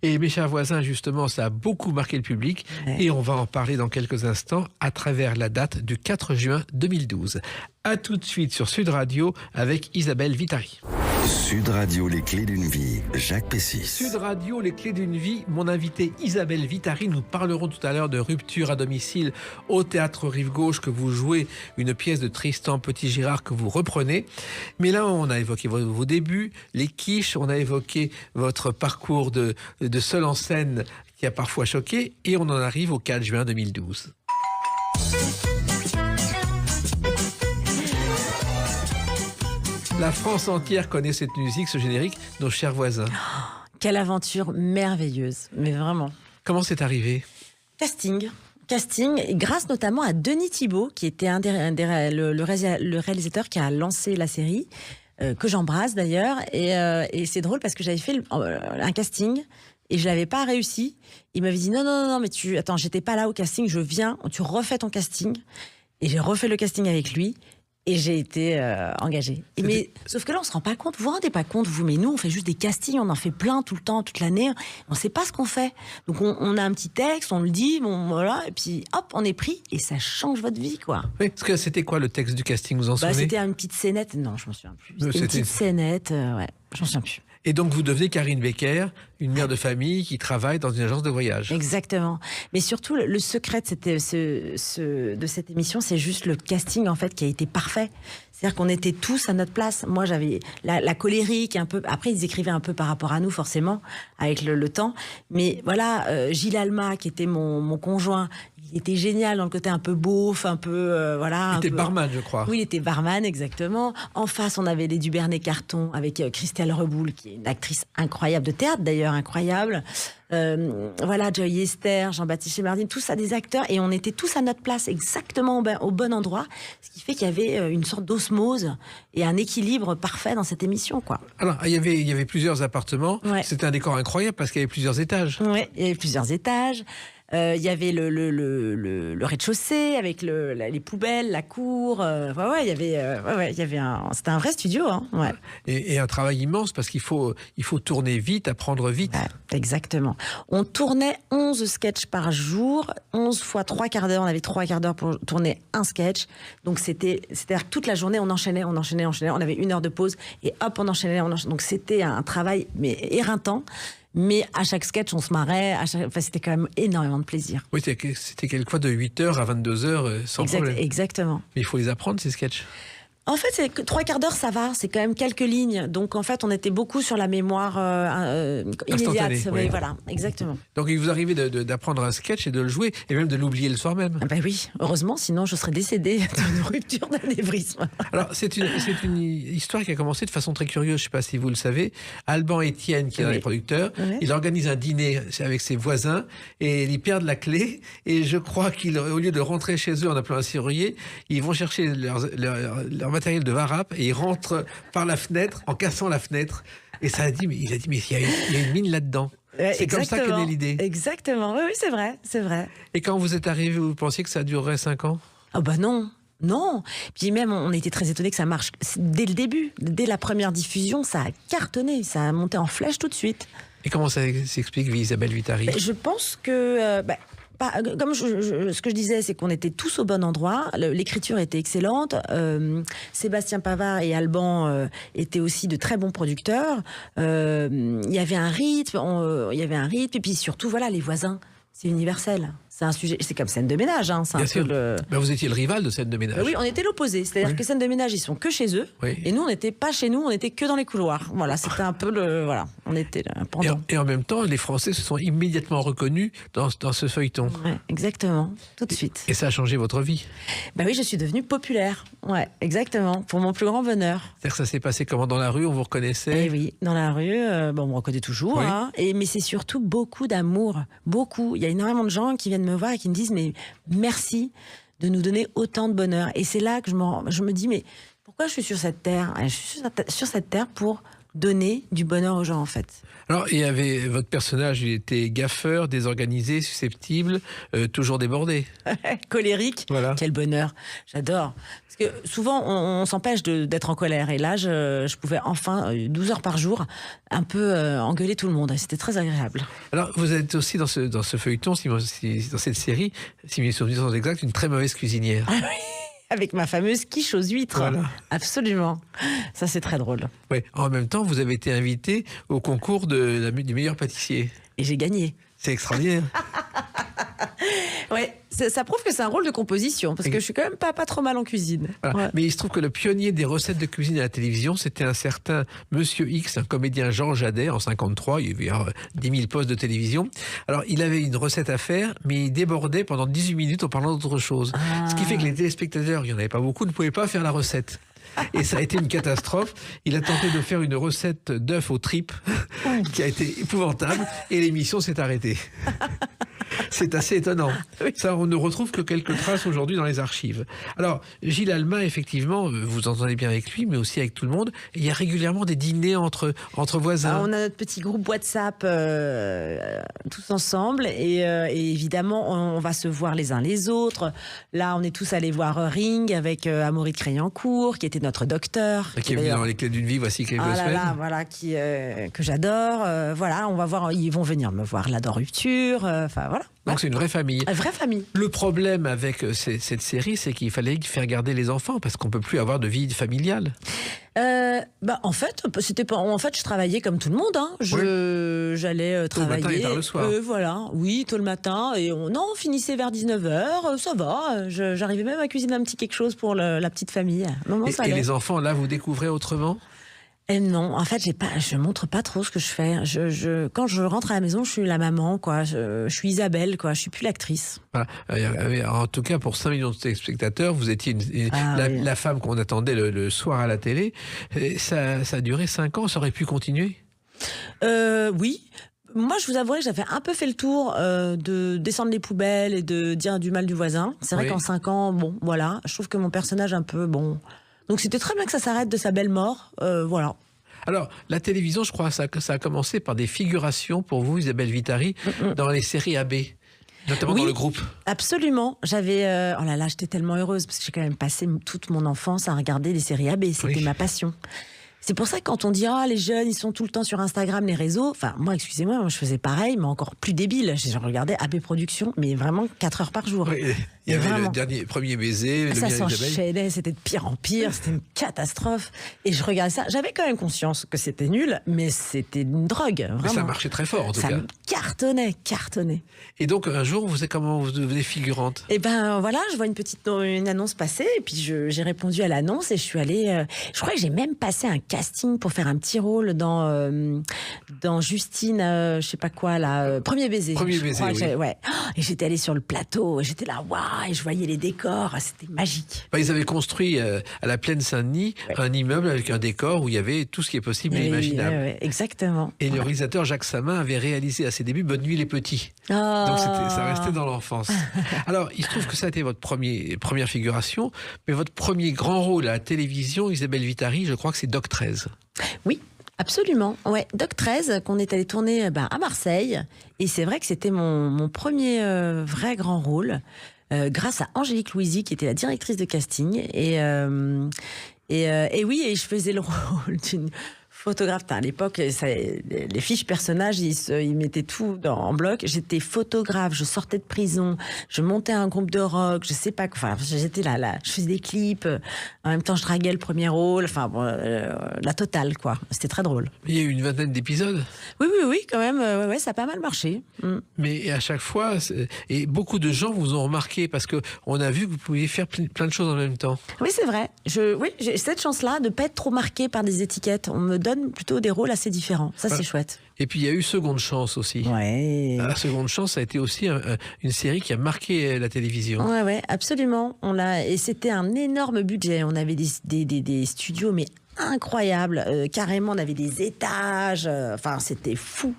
Et mes chers voisins, justement, ça a beaucoup marqué le public. Ouais. Et on va en parler dans quelques instants à travers la date du 4 juin 2012. À tout de suite sur Sud Radio avec Isabelle Vitari. Sud Radio, les clés d'une vie, Jacques Pessis. Sud Radio, les clés d'une vie, mon invité Isabelle Vitari. Nous parlerons tout à l'heure de Rupture à domicile au Théâtre Rive-Gauche, que vous jouez une pièce de Tristan Petit-Girard que vous reprenez. Mais là, on a évoqué vos débuts, les quiches, on a évoqué votre parcours de seul en scène qui a parfois choqué, et on en arrive au 4 juin 2012. La France entière connaît cette musique, ce générique, nos chers voisins. Oh, quelle aventure merveilleuse, mais vraiment. Comment c'est arrivé ? Casting, et grâce notamment à Denis Thibault, qui était le réalisateur qui a lancé la série, que j'embrasse d'ailleurs. Et c'est drôle parce que j'avais fait un casting et je l'avais pas réussi. Il m'avait dit non, mais attends, j'étais pas là au casting, je viens, tu refais ton casting. Et j'ai refait le casting avec lui. Et j'ai été engagée. Mais sauf que là, on se rend pas compte. Vous vous rendez pas compte, vous, mais nous, on fait juste des castings, on en fait plein tout le temps, toute l'année. On sait pas ce qu'on fait. Donc on a un petit texte, on le dit, bon voilà, et puis hop, on est pris et ça change votre vie, quoi. Oui, parce que c'était quoi le texte du casting, vous en souvenez ? C'était une petite scénette. Non, je m'en souviens plus. C'était une petite scénette, ouais, je m'en souviens plus. Et donc, vous devenez Karine Becker, une mère de famille qui travaille dans une agence de voyage. Exactement. Mais surtout, le secret de cette émission, c'est juste le casting, en fait, qui a été parfait. C'est-à-dire qu'on était tous à notre place. Moi, j'avais la colérique, un peu. Après, ils écrivaient un peu par rapport à nous, forcément, avec le temps. Mais voilà, Gilles Alma, qui était mon conjoint, il était génial dans le côté un peu beauf, un peu voilà. Il était barman, je crois. Oui, il était barman, exactement. En face, on avait les Dubernay-Carton avec Christelle Reboul, qui est une actrice incroyable de théâtre, d'ailleurs, incroyable. Voilà, Joy Esther, Jean-Baptiste Chemardine, tout ça, des acteurs, et on était tous à notre place, exactement au bon endroit, ce qui fait qu'il y avait une sorte d'osmose et un équilibre parfait dans cette émission, quoi. Alors, il y avait plusieurs appartements. Ouais. C'était un décor incroyable parce qu'il y avait plusieurs étages. Oui, il y avait plusieurs étages. Il y avait le rez-de-chaussée avec les poubelles, la cour. Il y avait c'était un vrai studio. Hein, ouais. Et un travail immense parce qu'il faut tourner vite, apprendre vite. Ouais, exactement. On tournait 11 sketchs par jour, 11 fois 3 quarts d'heure. On avait 3 quarts d'heure pour tourner un sketch. Donc c'est-à-dire toute la journée, on enchaînait. On avait 1 heure de pause et hop, on enchaînait. Donc c'était un travail mais éreintant. Mais à chaque sketch, on se marrait. C'était quand même énormément de plaisir. Oui, c'était quelquefois de 8h à 22h sans problème. Exactement. Mais il faut les apprendre, ces sketchs. En fait, c'est que 3/4 d'heure, ça va. C'est quand même quelques lignes. Donc, en fait, on était beaucoup sur la mémoire immédiate. Oui. Voilà, exactement. Donc il vous arrivait d'apprendre un sketch et de le jouer, et même de l'oublier le soir même. Ah ben oui, heureusement, sinon je serais décédée d'une rupture d'anévrisme. Alors c'est une histoire qui a commencé de façon très curieuse, je ne sais pas si vous le savez. Alban Etienne, qui est un des producteurs, il organise un dîner avec ses voisins, et ils perdent la clé, et je crois qu'au lieu de rentrer chez eux en appelant un serrurier, ils vont chercher leur matériel de varap, et ils rentrent par la fenêtre, en cassant la fenêtre. Et ça a dit, mais il y a une mine là-dedans. C'est comme ça qu'est née l'idée. Exactement, oui, c'est vrai. Et quand vous êtes arrivé, vous pensiez que ça durerait 5 ans? Ah bah non. Puis même, on était très étonnés que ça marche dès le début. Dès la première diffusion, ça a cartonné, ça a monté en flèche tout de suite. Et comment ça s'explique, Isabelle Vitari? Je pense que... comme ce que je disais, c'est qu'on était tous au bon endroit. L'écriture était excellente. Sébastien Pavard et Alban étaient aussi de très bons producteurs. Il y avait un rythme. Et puis surtout, voilà, les voisins. C'est universel. C'est un sujet. C'est comme Scène de ménage. Hein. Bien sûr. Vous étiez le rival de Scène de ménage. Oui, on était l'opposé. C'est-à-dire que Scène de ménage, ils sont que chez eux. Oui. Et nous, on n'était pas chez nous. On était que dans les couloirs. Voilà, c'était un peu le. Voilà, on était là, pendant. Et en même temps, les Français se sont immédiatement reconnus dans ce feuilleton. Ouais, exactement. Tout de suite. Et ça a changé votre vie. Ben oui, je suis devenue populaire. Ouais, exactement. Pour mon plus grand bonheur. C'est-à-dire que ça s'est passé comment dans la rue? On vous reconnaissait? Eh oui, dans la rue, on me reconnaît toujours. Oui. Hein, mais c'est surtout beaucoup d'amour. Beaucoup. Il y a énormément de gens qui viennent me voir et qui me disent mais merci de nous donner autant de bonheur. Et c'est là que je me dis mais pourquoi je suis sur cette terre? Je suis sur cette terre pour donner du bonheur aux gens, en fait. Alors, il y avait votre personnage, il était gaffeur, désorganisé, susceptible, toujours débordé. Colérique. Voilà. Quel bonheur. J'adore. Parce que souvent, on s'empêche d'être en colère. Et là, je pouvais enfin, 12 heures par jour, un peu engueuler tout le monde. C'était très agréable. Alors, vous êtes aussi dans ce feuilleton, dans cette série, si mes souvenirs sont exacts, une très mauvaise cuisinière. Ah oui. Avec ma fameuse quiche aux huîtres. Voilà. Absolument. Ça, c'est très drôle. Ouais. En même temps, vous avez été invité au concours du meilleur pâtissier. Et j'ai gagné. C'est extraordinaire. Ouais, ça prouve que c'est un rôle de composition, parce que je suis quand même pas trop mal en cuisine. Voilà. Ouais. Mais il se trouve que le pionnier des recettes de cuisine à la télévision, c'était un certain Monsieur X, un comédien Jean Jadet, en 53, il y avait 10 000 postes de télévision. Alors, il avait une recette à faire, mais il débordait pendant 18 minutes en parlant d'autre chose. Ce qui fait que les téléspectateurs, il n'y en avait pas beaucoup, ne pouvaient pas faire la recette. Et ça a été une catastrophe. Il a tenté de faire une recette d'œufs aux tripes qui a été épouvantable et l'émission s'est arrêtée. C'est assez étonnant. Ça, on ne retrouve que quelques traces aujourd'hui dans les archives. Alors, Gilles Alma, effectivement, vous entendez bien avec lui, mais aussi avec tout le monde. Et il y a régulièrement des dîners entre voisins. On a notre petit groupe WhatsApp tous ensemble. Et évidemment, on va se voir les uns les autres. Là, on est tous allés voir Ring avec Amaury de Créancourt, qui était notre docteur. Qui est venu dans Les Clés d'une vie, voici quelques semaines. Voilà, que j'adore. Voilà, on va voir, ils vont venir me voir là dans Rupture. Enfin, voilà. Donc c'est une vraie famille. Une vraie famille. Le problème avec cette série, c'est qu'il fallait faire garder les enfants parce qu'on peut plus avoir de vie familiale. En fait, c'était pas. En fait, je travaillais comme tout le monde. Hein. J'allais travailler. Tôt le matin et tard le soir. Voilà, oui, tôt le matin. Et on finissait vers 19h. Ça va. J'arrivais même à cuisiner un petit quelque chose pour la petite famille. Non, et les enfants, là, vous découvrez autrement? Non, en fait, je montre pas trop ce que je fais. Quand je rentre à la maison, je suis la maman, quoi. Je suis Isabelle, quoi. Je suis plus l'actrice. Voilà. En tout cas, pour 5 millions de téléspectateurs, vous étiez la femme qu'on attendait le soir à la télé. Et ça a duré 5 ans. Ça aurait pu continuer? Oui. Moi, je vous avouerai que j'avais un peu fait le tour de descendre les poubelles et de dire du mal du voisin. C'est vrai qu'en 5 ans, bon, voilà. Je trouve que mon personnage un peu, bon. Donc c'était très bien que ça s'arrête de sa belle mort, voilà. Alors, la télévision, je crois, ça a commencé par des figurations pour vous, Isabelle Vitari, dans les séries AB, notamment dans le groupe. Absolument. J'avais... oh là là, j'étais tellement heureuse, parce que j'ai quand même passé toute mon enfance à regarder les séries AB, c'était ma passion. C'est pour ça que quand on dit « Ah, les jeunes, ils sont tout le temps sur Instagram, les réseaux », enfin, moi, excusez-moi, je faisais pareil, mais encore plus débile. Je regardais AB Productions, mais vraiment 4 heures par jour. Oui. Il y avait Vraiment. le premier baiser, le Ça mien Isabelle. s'enchaînait, c'était de pire en pire, c'était une catastrophe. Et je regardais ça, j'avais quand même conscience que c'était nul, mais c'était une drogue, vraiment. Mais ça marchait très fort en tout Ça cas. me cartonnait. Et donc un jour, comment vous devenez figurante? Et ben voilà, je vois une annonce passer, et puis j'ai répondu à l'annonce et je suis allée. Je crois que j'ai même passé un casting pour faire un petit rôle dans Justine, je sais pas quoi là, Premier baiser. Premier je baiser, crois que oui. ouais. Et j'étais allée sur le plateau, et j'étais là, waouh, et je voyais les décors, c'était magique. Ils avaient construit à la Plaine Saint-Denis un immeuble avec un décor où il y avait tout ce qui est possible et Oui, imaginable. ouais, exactement. Et le réalisateur Jacques Samin avait réalisé à ses débuts Bonne nuit les petits. Oh. Donc ça restait dans l'enfance. Alors, il se trouve que ça a été votre première figuration, mais votre premier grand rôle à la télévision, Isabelle Vitari, je crois que c'est Doc 13. Oui, absolument. Ouais, Doc 13, qu'on est allé tourner à Marseille. Et c'est vrai que c'était mon premier vrai grand rôle, grâce à Angélique Louisy, qui était la directrice de casting. Et oui, et je faisais le rôle d'une photographe. À l'époque, les fiches personnages, ils mettaient tout en bloc. J'étais photographe, je sortais de prison, je montais un groupe de rock, je sais pas quoi. Enfin, j'étais là, je faisais des clips. En même temps, je draguais le premier rôle. Enfin, bon, la totale, quoi. C'était très drôle. Il y a eu une vingtaine d'épisodes. Oui, quand même. Ouais, ça a pas mal marché. Mais à chaque fois, et beaucoup de gens vous ont remarqué parce que on a vu que vous pouviez faire plein de choses en même temps. Oui, c'est vrai. J'ai cette chance-là de pas être trop marquée par des étiquettes. On me donne plutôt des rôles assez différents. Ça, c'est chouette. Et puis il y a eu Seconde Chance aussi. Ouais. La Seconde Chance a été aussi une série qui a marqué la télévision. Ouais, absolument. Et c'était un énorme budget. On avait des studios, mais incroyables. Carrément, on avait des étages. Enfin, c'était fou.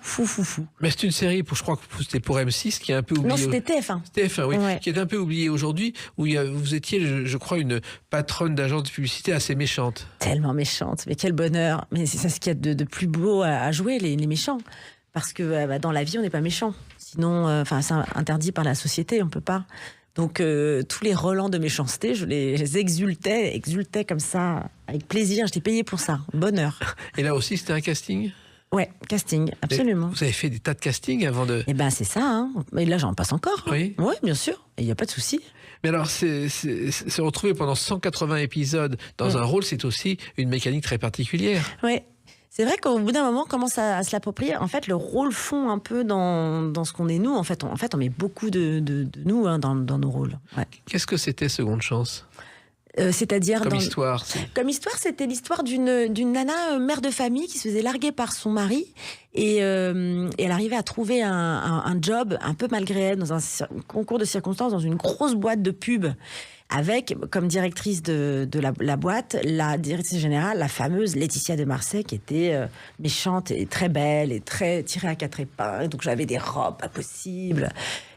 Mais c'est une série, je crois que c'était pour M6, qui est un peu oubliée. Non, c'était TF1. TF1, oui, Ouais. qui est un peu oublié aujourd'hui, où vous étiez, je crois, une patronne d'agence de publicité assez méchante. Tellement méchante. Mais quel bonheur. Mais c'est ça ce qu'il y a de plus beau à jouer, les méchants. Parce que dans la vie, on n'est pas méchant. Sinon, c'est interdit par la société, on peut pas. Donc, tous les relents de méchanceté, je les exultais comme ça, avec plaisir. J'étais payée pour ça. Bonheur. Et là aussi, c'était un casting? Ouais, casting, absolument. Vous avez fait des tas de castings avant de... Eh ben, c'est ça, hein. Mais là, j'en passe encore. Oui. Oui, bien sûr. Il n'y a pas de souci. Mais alors, se retrouver pendant 180 épisodes dans un rôle, c'est aussi une mécanique très particulière. Ouais. C'est vrai qu'au bout d'un moment, on commence à se l'approprier. En fait, le rôle fond un peu dans ce qu'on est nous. En fait, on met beaucoup de nous dans nos rôles. Ouais. Qu'est-ce que c'était Seconde Chance? C'est-à-dire Comme histoire. Comme histoire, c'était l'histoire d'une nana mère de famille qui se faisait larguer par son mari et elle arrivait à trouver un job un peu malgré elle dans un concours de circonstances dans une grosse boîte de pub avec comme directrice de la boîte la directrice générale, la fameuse Laetitia de Marsay, qui était méchante et très belle et très tirée à quatre épingles. Donc j'avais des robes pas possibles.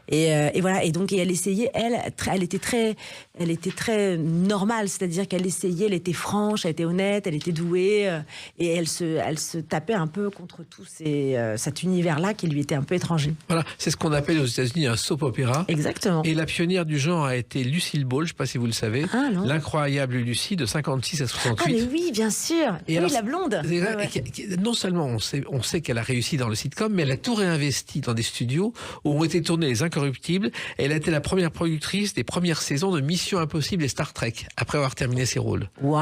Et voilà. Et donc, elle essayait, elle était très normale, c'est-à-dire qu'elle essayait, elle était franche, elle était honnête, elle était douée, et elle se tapait un peu contre tout cet univers-là qui lui était un peu étranger. Voilà, c'est ce qu'on appelle aux États-Unis un soap opéra. Exactement. Et la pionnière du genre a été Lucille Ball, je ne sais pas si vous le savez, Ah, non. l'incroyable Lucie de 56 à 68. Ah, mais oui, bien sûr. Et Oui, alors, la blonde. c'est- Ouais, ouais. Non seulement on sait qu'elle a réussi dans le sitcom, mais elle a tout réinvesti dans des studios où ont été tournés Les Incorruptibles. Elle a été la première productrice des premières saisons de Mission Impossible et Star Trek, après avoir terminé ses rôles. Waouh,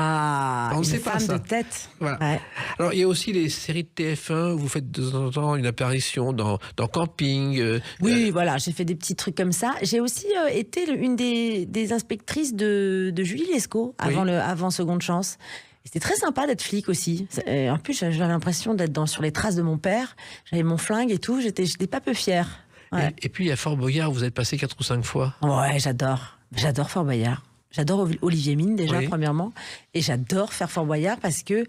On ne une sait pas femme ça. de tête. Voilà. Ouais. Alors, il y a aussi les séries de TF1 où vous faites de temps en temps une apparition dans Camping. Oui, voilà, j'ai fait des petits trucs comme ça. J'ai aussi été une des inspectrices de Julie Lescaut avant Seconde Chance. Et c'était très sympa d'être flic aussi. En plus, j'avais l'impression d'être sur les traces de mon père. J'avais mon flingue et tout. J'étais pas peu fière. Ouais. Et puis, à Fort Boyard, vous êtes passé 4 ou 5 fois. Ouais, j'adore. J'adore Fort Boyard. J'adore Olivier Mine, déjà, Oui. premièrement. Et j'adore faire Fort Boyard parce que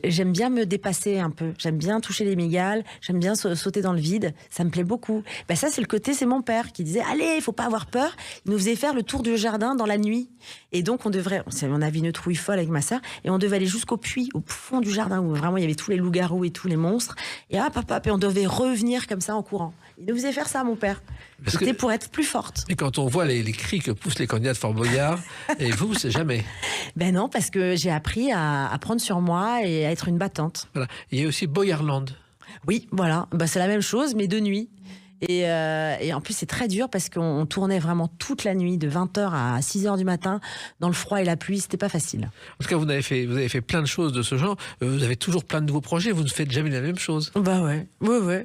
j'aime bien me dépasser un peu. J'aime bien toucher les migales. J'aime bien sauter dans le vide. Ça me plaît beaucoup. Ben ça, c'est mon père qui disait, allez, il faut pas avoir peur. Il nous faisait faire le tour du jardin dans la nuit. Et donc, on avait une trouille folle avec ma sœur. Et on devait aller jusqu'au puits, au fond du jardin, où vraiment il y avait tous les loups-garous et tous les monstres. Et hop, et on devait revenir comme ça en courant. Il nous faisait faire ça, mon père. Parce C'était que- pour être plus forte. Et quand on voit les cris que poussent les candidats de Fort Boyard, et vous, c'est jamais. Ben non, parce que j'ai appris à prendre sur moi et à être une battante. Voilà. Il y a aussi Boyarland. Oui, voilà. Ben, c'est la même chose, mais de nuit. Et en plus, c'est très dur parce qu'on tournait vraiment toute la nuit, de 20h à 6h du matin, dans le froid et la pluie. C'était pas facile. En tout cas, vous avez fait plein de choses de ce genre. Vous avez toujours plein de nouveaux projets. Vous ne faites jamais la même chose. Bah ouais.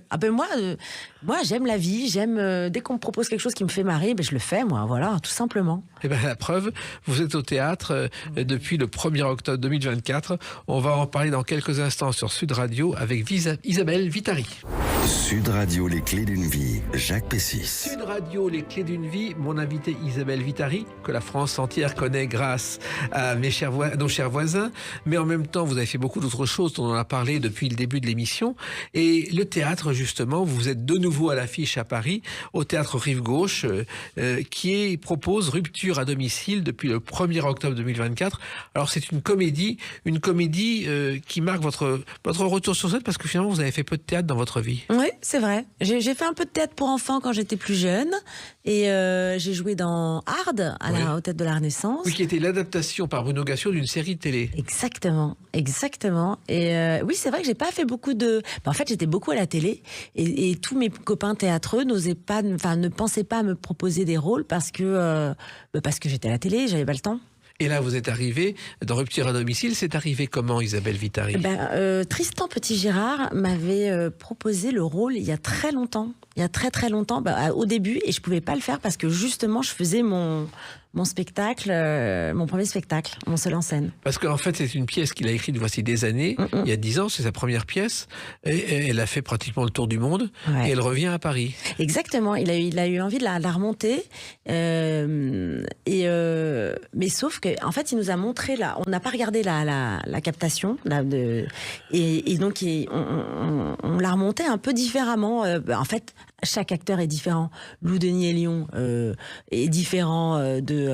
Ah ben moi, j'aime la vie. Dès qu'on me propose quelque chose qui me fait marrer, ben je le fais, moi. Voilà, tout simplement. Et bien, la preuve, vous êtes au théâtre depuis le 1er octobre 2024. On va en parler dans quelques instants sur Sud Radio avec Isabelle Vitari. Sud Radio, les clés d'une vie, Jacques Pessis. Sud Radio, les clés d'une vie, mon invité Isabelle Vitari, que la France entière connaît grâce à nos chers voisins, mais en même temps, vous avez fait beaucoup d'autres choses dont on a parlé depuis le début de l'émission. Et le théâtre, justement, vous êtes de nouveau à l'affiche à Paris, au théâtre Rive Gauche, qui propose Rupture à domicile depuis le 1er octobre 2024. Alors, c'est une comédie qui marque votre retour sur scène, parce que finalement, vous avez fait peu de théâtre dans votre vie. Oui, c'est vrai. J'ai fait un peu de théâtre pour enfants quand j'étais plus jeune. Et j'ai joué dans Hard, au Théâtre de la Renaissance. Oui, qui était l'adaptation par Bruno Gassio d'une série de télé. Exactement. Et oui, c'est vrai que j'ai pas fait beaucoup de... En fait, j'étais beaucoup à la télé. Et tous mes copains théâtreux ne pensaient pas à me proposer des rôles parce que j'étais à la télé, j'avais pas le temps. Et là, vous êtes arrivé dans Rupture à domicile. C'est arrivé comment, Isabelle Vitari? Tristan Petit-Girard m'avait proposé le rôle il y a très longtemps. Il y a très très longtemps, au début, et je pouvais pas le faire parce que justement, je faisais mon spectacle, mon premier spectacle, mon seul en scène. Parce qu'en fait, c'est une pièce qu'il a écrite voici des années, il y a 10 ans, c'est sa première pièce, et elle a fait pratiquement le tour du monde, et elle revient à Paris. Exactement, il a eu envie de la remonter, mais sauf que, en fait, il nous a montré, on n'a pas regardé la captation, et donc on l'a remonté un peu différemment. En fait, chaque acteur est différent. Lou Denis Elion est différent des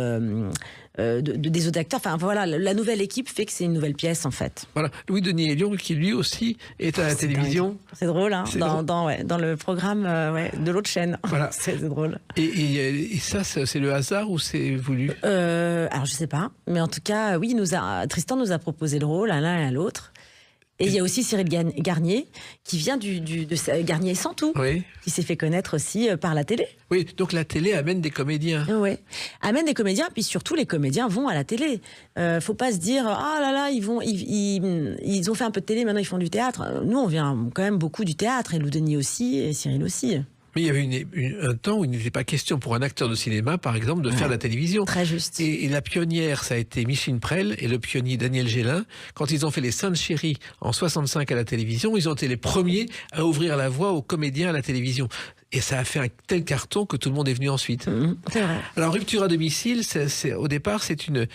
autres acteurs. Enfin voilà, la nouvelle équipe fait que c'est une nouvelle pièce en fait. Voilà, Louis Denis Elion qui lui aussi est à la télévision. C'est drôle, hein, dans le programme de l'autre chaîne. Voilà. C'est drôle. Et ça, c'est le hasard ou c'est voulu? Alors je sais pas, mais en tout cas, oui, Tristan nous a proposé le rôle à l'un et à l'autre. Et il y a aussi Cyril Garnier, qui vient de Garnier sans tout, qui s'est fait connaître aussi par la télé. Oui, donc la télé amène des comédiens. Oui, amène des comédiens, puis surtout les comédiens vont à la télé. Faut pas se dire ah là là, ils ont fait un peu de télé, maintenant ils font du théâtre. Nous, on vient quand même beaucoup du théâtre, et Lou Denis aussi, et Cyril aussi. Mais il y avait un temps où il n'était pas question pour un acteur de cinéma, par exemple, de faire de la télévision. Très juste. Et la pionnière, ça a été Micheline Prel et le pionnier Daniel Gélin. Quand ils ont fait Les Saintes Chéries en 65 à la télévision, ils ont été les premiers à ouvrir la voie aux comédiens à la télévision. Et ça a fait un tel carton que tout le monde est venu ensuite. C'est vrai. Alors, Rupture à domicile, au départ, c'est une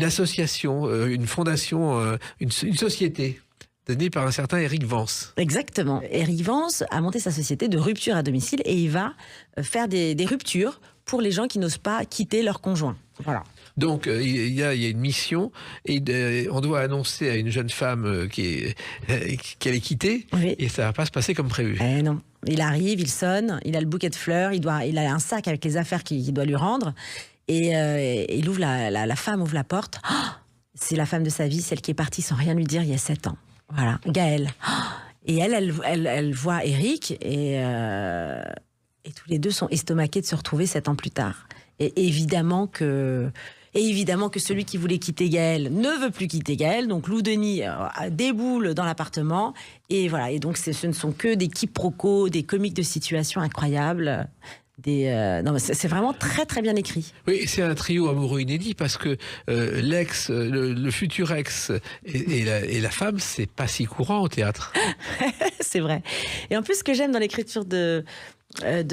association, une fondation, une société donnée par un certain Éric Vance. Exactement. Éric Vance a monté sa société de rupture à domicile et il va faire des ruptures pour les gens qui n'osent pas quitter leur conjoint. Voilà. Donc, il y a une mission et on doit annoncer à une jeune femme qu'elle est quittée, et ça ne va pas se passer comme prévu. Non. Il arrive, il sonne, il a le bouquet de fleurs, il a un sac avec les affaires qu'il doit lui rendre, et il ouvre la femme ouvre la porte. Oh, c'est la femme de sa vie, celle qui est partie sans rien lui dire il y a 7 ans. Voilà, Gaëlle. Et elle voit Éric et tous les deux sont estomaqués de se retrouver 7 ans plus tard. Et évidemment que celui qui voulait quitter Gaëlle ne veut plus quitter Gaëlle, donc Lou Denis déboule dans l'appartement, et voilà. Et donc ce ne sont que des quiproquos, des comiques de situation incroyables. C'est vraiment très très bien écrit. Oui, c'est un trio amoureux inédit parce que l'ex, le futur ex et la femme, c'est pas si courant au théâtre. C'est vrai. Et en plus, ce que j'aime dans l'écriture de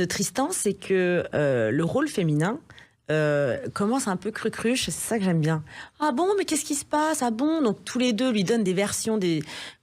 Tristan, c'est que le rôle féminin commence un peu crucruche, c'est ça que j'aime bien. Ah bon, mais qu'est-ce qui se passe? Ah bon? Donc tous les deux lui donnent des versions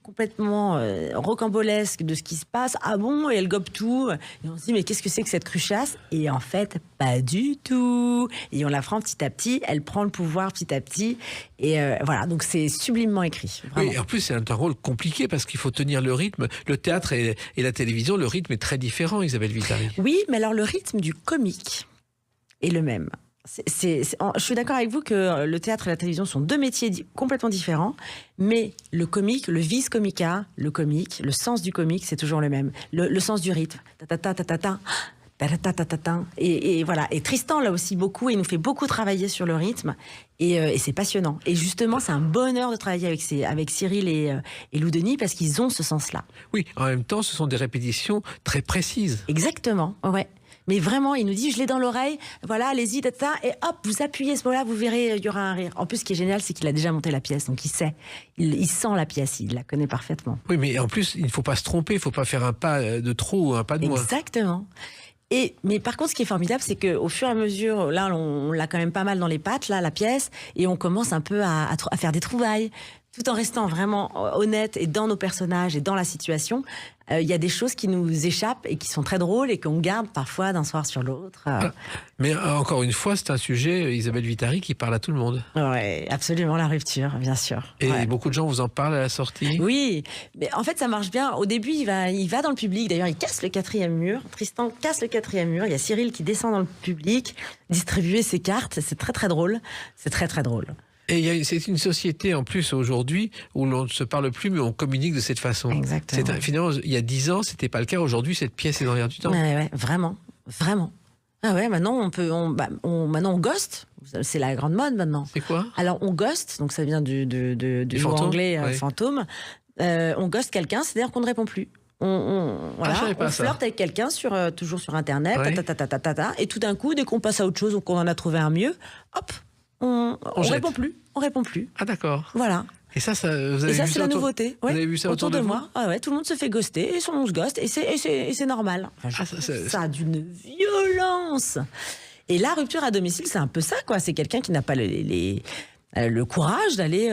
complètement rocambolesques de ce qui se passe. Ah bon? Et elle gobe tout. Et on se dit, mais qu'est-ce que c'est que cette cruchasse? Et en fait, pas du tout. Et on la prend petit à petit, elle prend le pouvoir petit à petit. Et voilà, donc c'est sublimement écrit. Vraiment. Oui, et en plus, c'est un rôle compliqué parce qu'il faut tenir le rythme. Le théâtre et la télévision, le rythme est très différent, Isabelle Vitari. Oui, mais alors le rythme du comique est le même. Je suis d'accord avec vous que le théâtre et la télévision sont deux métiers complètement différents, mais le comique, le vis comica, le comique, le sens du comique, c'est toujours le même. Le sens du rythme. Ta ta ta ta ta ta. Et voilà. Et Tristan, là aussi, beaucoup. Il nous fait beaucoup travailler sur le rythme. Et c'est passionnant. Et justement, c'est un bonheur de travailler avec Cyril et Lou Denis parce qu'ils ont ce sens-là. Oui, en même temps, ce sont des répétitions très précises. Exactement, ouais. Mais vraiment, il nous dit, je l'ai dans l'oreille, voilà, allez-y, et hop, vous appuyez ce mot-là, vous verrez, il y aura un rire. En plus, ce qui est génial, c'est qu'il a déjà monté la pièce, donc il sait, il sent la pièce, il la connaît parfaitement. Oui, mais en plus, il ne faut pas se tromper, il ne faut pas faire un pas de trop ou un pas de moins. Exactement. Mais par contre, ce qui est formidable, c'est qu'au fur et à mesure, là, on l'a quand même pas mal dans les pattes, là, la pièce, et on commence un peu à faire des trouvailles, tout en restant vraiment honnête et dans nos personnages et dans la situation. Il y a des choses qui nous échappent et qui sont très drôles et qu'on garde parfois d'un soir sur l'autre. Mais encore une fois, c'est un sujet, Isabelle Vitari, qui parle à tout le monde. Oui, absolument, la rupture, bien sûr. Et beaucoup de gens vous en parlent à la sortie. Oui, mais en fait, ça marche bien. Au début, il va dans le public. D'ailleurs, il casse le 4e mur. Tristan casse le 4e mur. Il y a Cyril qui descend dans le public, distribuer ses cartes. C'est très, très drôle. C'est très, très drôle. Et c'est une société en plus aujourd'hui où l'on ne se parle plus mais on communique de cette façon. Exactement. Finalement, il y a 10 ans, c'était pas le cas. Aujourd'hui, cette pièce est dans l'air du temps. Ouais, vraiment. Ah ouais, maintenant on ghost. C'est la grande mode maintenant. C'est quoi? Alors on ghost, donc ça vient du mot anglais fantôme. On ghost quelqu'un, c'est-à-dire qu'on ne répond plus. On flirte avec quelqu'un toujours sur Internet, et tout d'un coup, dès qu'on passe à autre chose ou qu'on en a trouvé un mieux, hop, on répond plus. On répond plus. Ah d'accord. Voilà. Et ça, vous avez vu c'est la nouveauté. Vous avez vu ça autour de moi? Ah ouais, tout le monde se fait ghoster et on se ghost et c'est normal. Ça a d'une violence. Et la rupture à domicile, c'est un peu ça, quoi. C'est quelqu'un qui n'a pas le courage d'aller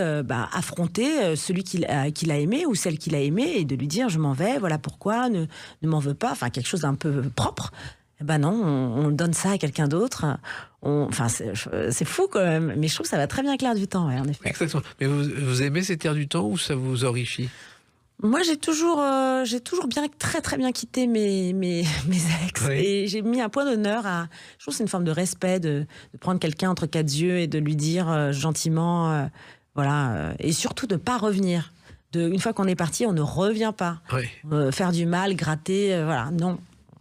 affronter celui qu'il a aimé ou celle qu'il a aimé et de lui dire je m'en vais, voilà pourquoi, ne m'en veux pas, enfin quelque chose d'un peu propre. Eh ben non, on donne ça à quelqu'un d'autre. C'est fou quand même, mais je trouve que ça va très bien avec l'air du temps, ouais, en effet. Exactement. Mais vous aimez cet air du temps ou ça vous horrifie? Moi, j'ai toujours très très bien quitté mes ex, oui. Et j'ai mis un point d'honneur je trouve que c'est une forme de respect de prendre quelqu'un entre quatre yeux et de lui dire gentiment, voilà, et surtout de pas revenir. Une fois qu'on est parti, on ne revient pas. Oui. Faire du mal, gratter, voilà, non.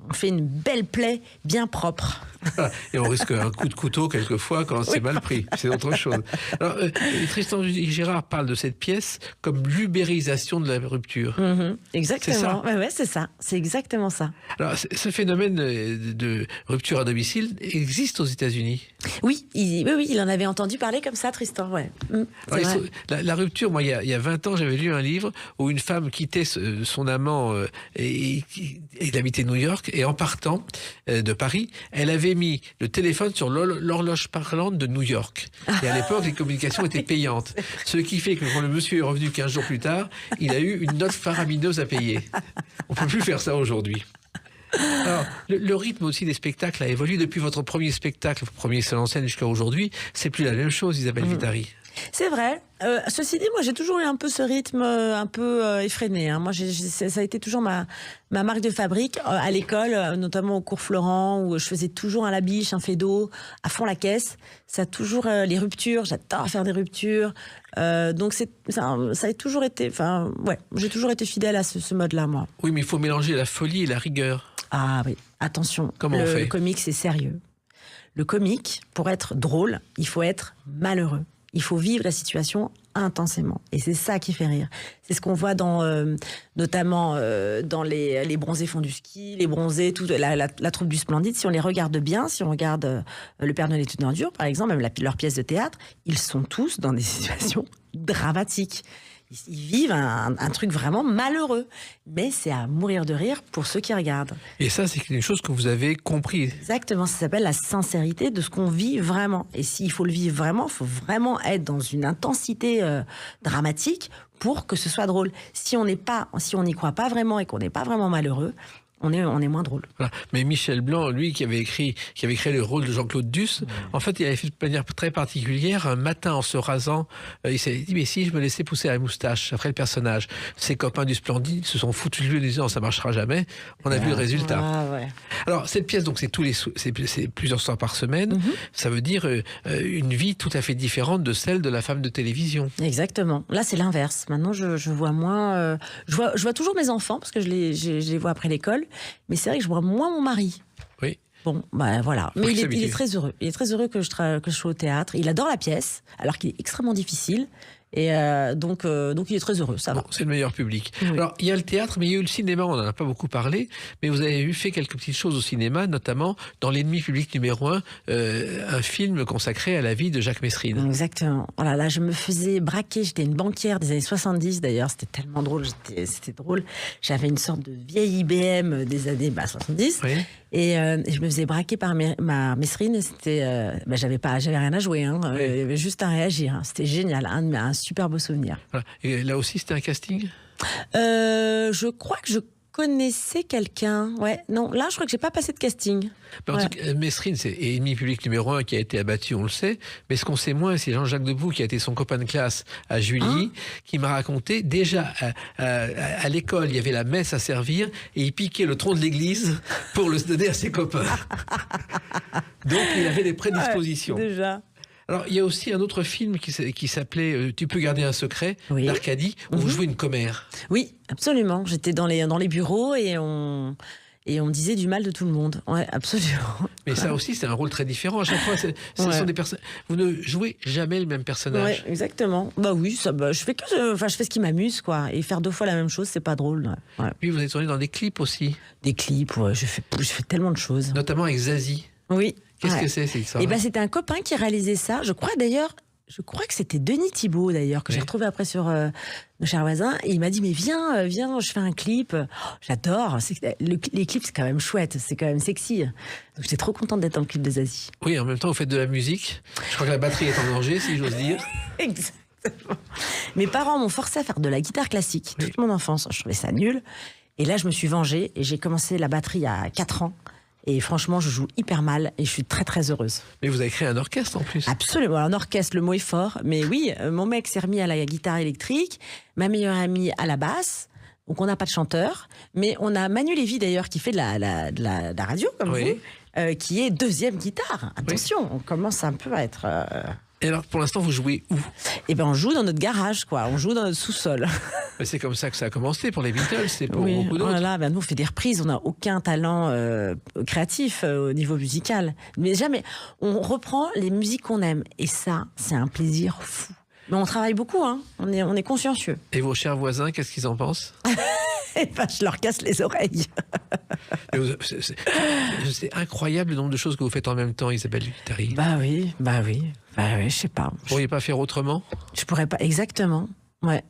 On fait une belle plaie bien propre. Et on risque un coup de couteau quelquefois quand c'est mal pris. C'est autre chose. Alors, Tristan Girard parle de cette pièce comme l'ubérisation de la rupture. Exactement. C'est ça. Ouais, c'est ça. C'est exactement ça. Alors, ce phénomène de rupture à domicile existe aux États-Unis. Oui, il en avait entendu parler comme ça, Tristan. Ouais. Alors, la rupture, moi, il y a 20 ans, j'avais lu un livre où une femme quittait son amant et il habitait New York, et en partant de Paris, elle avait mis le téléphone sur l'horloge parlante de New York. Et à l'époque, les communications étaient payantes. Ce qui fait que quand le monsieur est revenu 15 jours plus tard, il a eu une note faramineuse à payer. On ne peut plus faire ça aujourd'hui. Alors, le rythme aussi des spectacles a évolué depuis votre premier spectacle, votre premier seul en scène jusqu'à aujourd'hui. C'est plus la même chose, Isabelle Vitari. C'est vrai. Ceci dit, moi, j'ai toujours eu un peu ce rythme un peu effréné. Hein. Moi, ça a été toujours ma marque de fabrique. À l'école, notamment au cours Florent, où je faisais toujours un labiche, un fédo, à fond la caisse. Ça a toujours les ruptures. J'adore faire des ruptures. Donc, ça a toujours été... Enfin, ouais, j'ai toujours été fidèle à ce mode-là, moi. Oui, mais il faut mélanger la folie et la rigueur. Ah oui, attention. Comment on fait ? Le comique, c'est sérieux. Le comique, pour être drôle, il faut être malheureux. Il faut vivre la situation intensément. Et c'est ça qui fait rire. C'est ce qu'on voit notamment dans les bronzés font du ski, les bronzés, la troupe du Splendide. Si on les regarde bien, si on regarde Le Père Noël est une ordure, par exemple, même leur pièce de théâtre, ils sont tous dans des situations dramatiques. Ils vivent un truc vraiment malheureux. Mais c'est à mourir de rire pour ceux qui regardent. Et ça, c'est une chose que vous avez compris. Exactement, ça s'appelle la sincérité de ce qu'on vit vraiment. Et s'il faut le vivre vraiment, il faut vraiment être dans une intensité dramatique pour que ce soit drôle. Si on n'y croit pas vraiment et qu'on n'est pas vraiment malheureux, on est moins drôle. Voilà. Mais Michel Blanc, lui, qui avait créé le rôle de Jean-Claude Duss, en fait, il avait fait de manière très particulière. Un matin, en se rasant, il s'est dit, mais si je me laissais pousser la moustache après le personnage, ses copains du Splendide se sont foutus de lui en disant, ça marchera jamais. On a vu le résultat. Ouais. Alors, cette pièce, donc, c'est plusieurs soirs par semaine. Ça veut dire une vie tout à fait différente de celle de la femme de télévision. Exactement. Là, c'est l'inverse. Maintenant, je vois moins... je vois toujours mes enfants, parce que je les vois après l'école. Mais c'est vrai que je vois moins mon mari. Oui. Bon, bah voilà. Mais Faut il s'habituer. est très heureux. Il est très heureux que je sois au théâtre. Il adore la pièce, alors qu'il est extrêmement difficile. Et donc il est très heureux, ça va. Bon, c'est le meilleur public. Oui. Alors, il y a le théâtre, mais il y a eu le cinéma, on n'en a pas beaucoup parlé, mais vous avez fait quelques petites choses au cinéma, notamment dans L'ennemi public numéro 1, un film consacré à la vie de Jacques Messrine. Exactement. Oh là là, je me faisais braquer. J'étais une banquière des années 70 d'ailleurs. C'était tellement drôle. C'était drôle. J'avais une sorte de vieille IBM des années 70. Oui. Et je me faisais braquer par ma Messrine. J'avais rien à jouer. Hein. Oui. Il y avait juste à réagir. Hein. C'était génial. Un super beau souvenir. Voilà. Et là aussi, c'était un casting. Je crois que je connaissais quelqu'un. Ouais. Non, là, je crois que j'ai pas passé de casting. Mais en Ouais. tout cas, Messrine, c'est ennemi public numéro 1 qui a été abattu, on le sait. Mais ce qu'on sait moins, c'est Jean-Jacques Debout, qui a été son copain de classe à Juilly, qui m'a raconté, déjà, à l'école, il y avait la messe à servir, et il piquait le tronc de l'église pour le donner à ses copains. Donc, il avait des prédispositions. Déjà. Alors, il y a aussi un autre film qui s'appelait Tu peux garder un secret, Oui. d'Arcadie, où vous jouez une commère. Oui, absolument. J'étais dans les bureaux et on disait du mal de tout le monde. Ouais, absolument. Mais ça aussi, c'est un rôle très différent. À chaque fois, ce Ouais. sont des personnes. Vous ne jouez jamais le même personnage. Ouais, exactement. Bah oui, je fais ce qui m'amuse, quoi. Et faire 2 fois la même chose, c'est pas drôle. Ouais. Puis vous êtes tourné dans des clips aussi, Des clips, ouais, je fais tellement de choses. notamment avec Zazie. Oui. Qu'est-ce Ouais. que c'est, cette histoire? Et ben c'était un copain qui réalisait ça. Je crois que c'était Denis Thibault d'ailleurs que j'ai Oui. retrouvé après sur Nos chers voisins. Et il m'a dit mais viens, je fais un clip. Oh, j'adore. Les clips c'est quand même chouette, c'est quand même sexy. Donc j'étais trop contente d'être dans le clip de Zazie. Oui, en même temps, vous faites de la musique. Je crois que la batterie est en danger, si j'ose dire. Exactement. Mes parents m'ont forcé à faire de la guitare classique Oui. toute mon enfance. Je trouvais ça nul. Et là, je me suis vengée et j'ai commencé la batterie à 4 ans. Et franchement, je joue hyper mal et je suis très très heureuse. Mais vous avez créé un orchestre en plus. Absolument. Alors, un orchestre, le mot est fort. Mais oui, mon mec s'est remis à la guitare électrique, ma meilleure amie à la basse. Donc, on n'a pas de chanteur. Mais on a Manu Lévy d'ailleurs qui fait de la radio comme Oui. vous, qui est 2e guitare. Attention, on commence un peu à être... Et alors, pour l'instant, vous jouez où? Eh ben, on joue dans notre garage, quoi. On joue dans notre sous-sol. Mais c'est comme ça que ça a commencé pour les Beatles, c'est pour Oui, beaucoup d'autres. voilà, ben nous on fait des reprises, on n'a aucun talent créatif au niveau musical. Mais jamais, on reprend les musiques qu'on aime. Et ça, c'est un plaisir fou. Mais on travaille beaucoup, hein. On est consciencieux. Et vos chers voisins, qu'est-ce qu'ils en pensent? Et ben, je leur casse les oreilles. Et c'est incroyable le nombre de choses que vous faites en même temps, Isabelle Vitari. Bah oui, je sais pas. Vous pourriez pas faire autrement? Je pourrais pas, exactement. Ouais.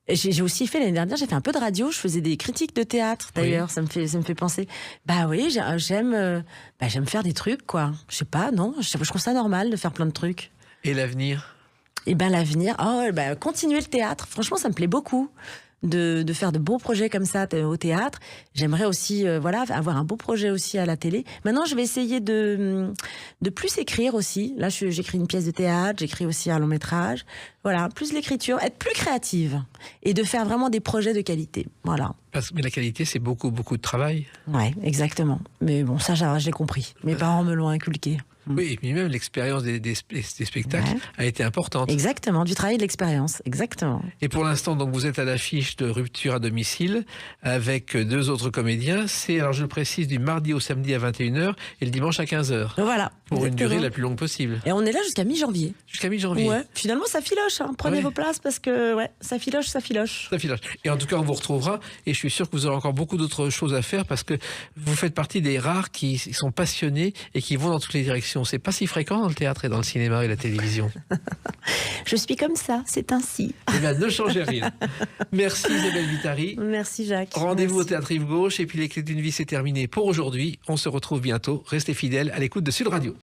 Et j'ai aussi fait l'année dernière, j'ai fait un peu de radio, je faisais des critiques de théâtre d'ailleurs, Oui. ça me fait penser. Bah oui, j'aime faire des trucs, quoi. Je sais pas, non, je trouve ça normal de faire plein de trucs. Et l'avenir? Et ben l'avenir, continuer le théâtre. Franchement, ça me plaît beaucoup de faire de beaux projets comme ça au théâtre. J'aimerais aussi, avoir un beau projet aussi à la télé. Maintenant, je vais essayer de plus écrire aussi. Là, j'écris une pièce de théâtre, j'écris aussi un long métrage. Voilà, plus l'écriture, être plus créative et de faire vraiment des projets de qualité. Voilà. Mais la qualité, c'est beaucoup, beaucoup de travail. Ouais, exactement. Mais bon, ça, je l'ai compris. Mes parents me l'ont inculqué. Oui, et puis même l'expérience des spectacles Ouais. a été importante. Exactement, du travail et de l'expérience. Exactement. Et pour l'instant, donc, vous êtes à l'affiche de Rupture à domicile avec 2 autres comédiens. C'est, alors je le précise, du mardi au samedi à 21h et le dimanche à 15h. Voilà. Pour une Exactement. durée la plus longue possible. Et on est là jusqu'à mi-janvier. Jusqu'à mi-janvier. Ouais, finalement ça filoche, hein. Prenez Ouais. vos places parce que ça filoche. Ça filoche. Et en tout cas, on vous retrouvera. Et je suis sûr que vous aurez encore beaucoup d'autres choses à faire parce que vous faites partie des rares qui sont passionnés et qui vont dans toutes les directions. C'est pas si fréquent dans le théâtre et dans le cinéma et la télévision. Je suis comme ça, c'est ainsi. Eh bien, ne changez rien. Merci Isabelle Vitari. Merci Jacques. Rendez-vous au Merci. Théâtre Rive Gauche. Et puis les clés d'une vie, c'est terminé pour aujourd'hui. On se retrouve bientôt. Restez fidèles à l'écoute de Sud Radio.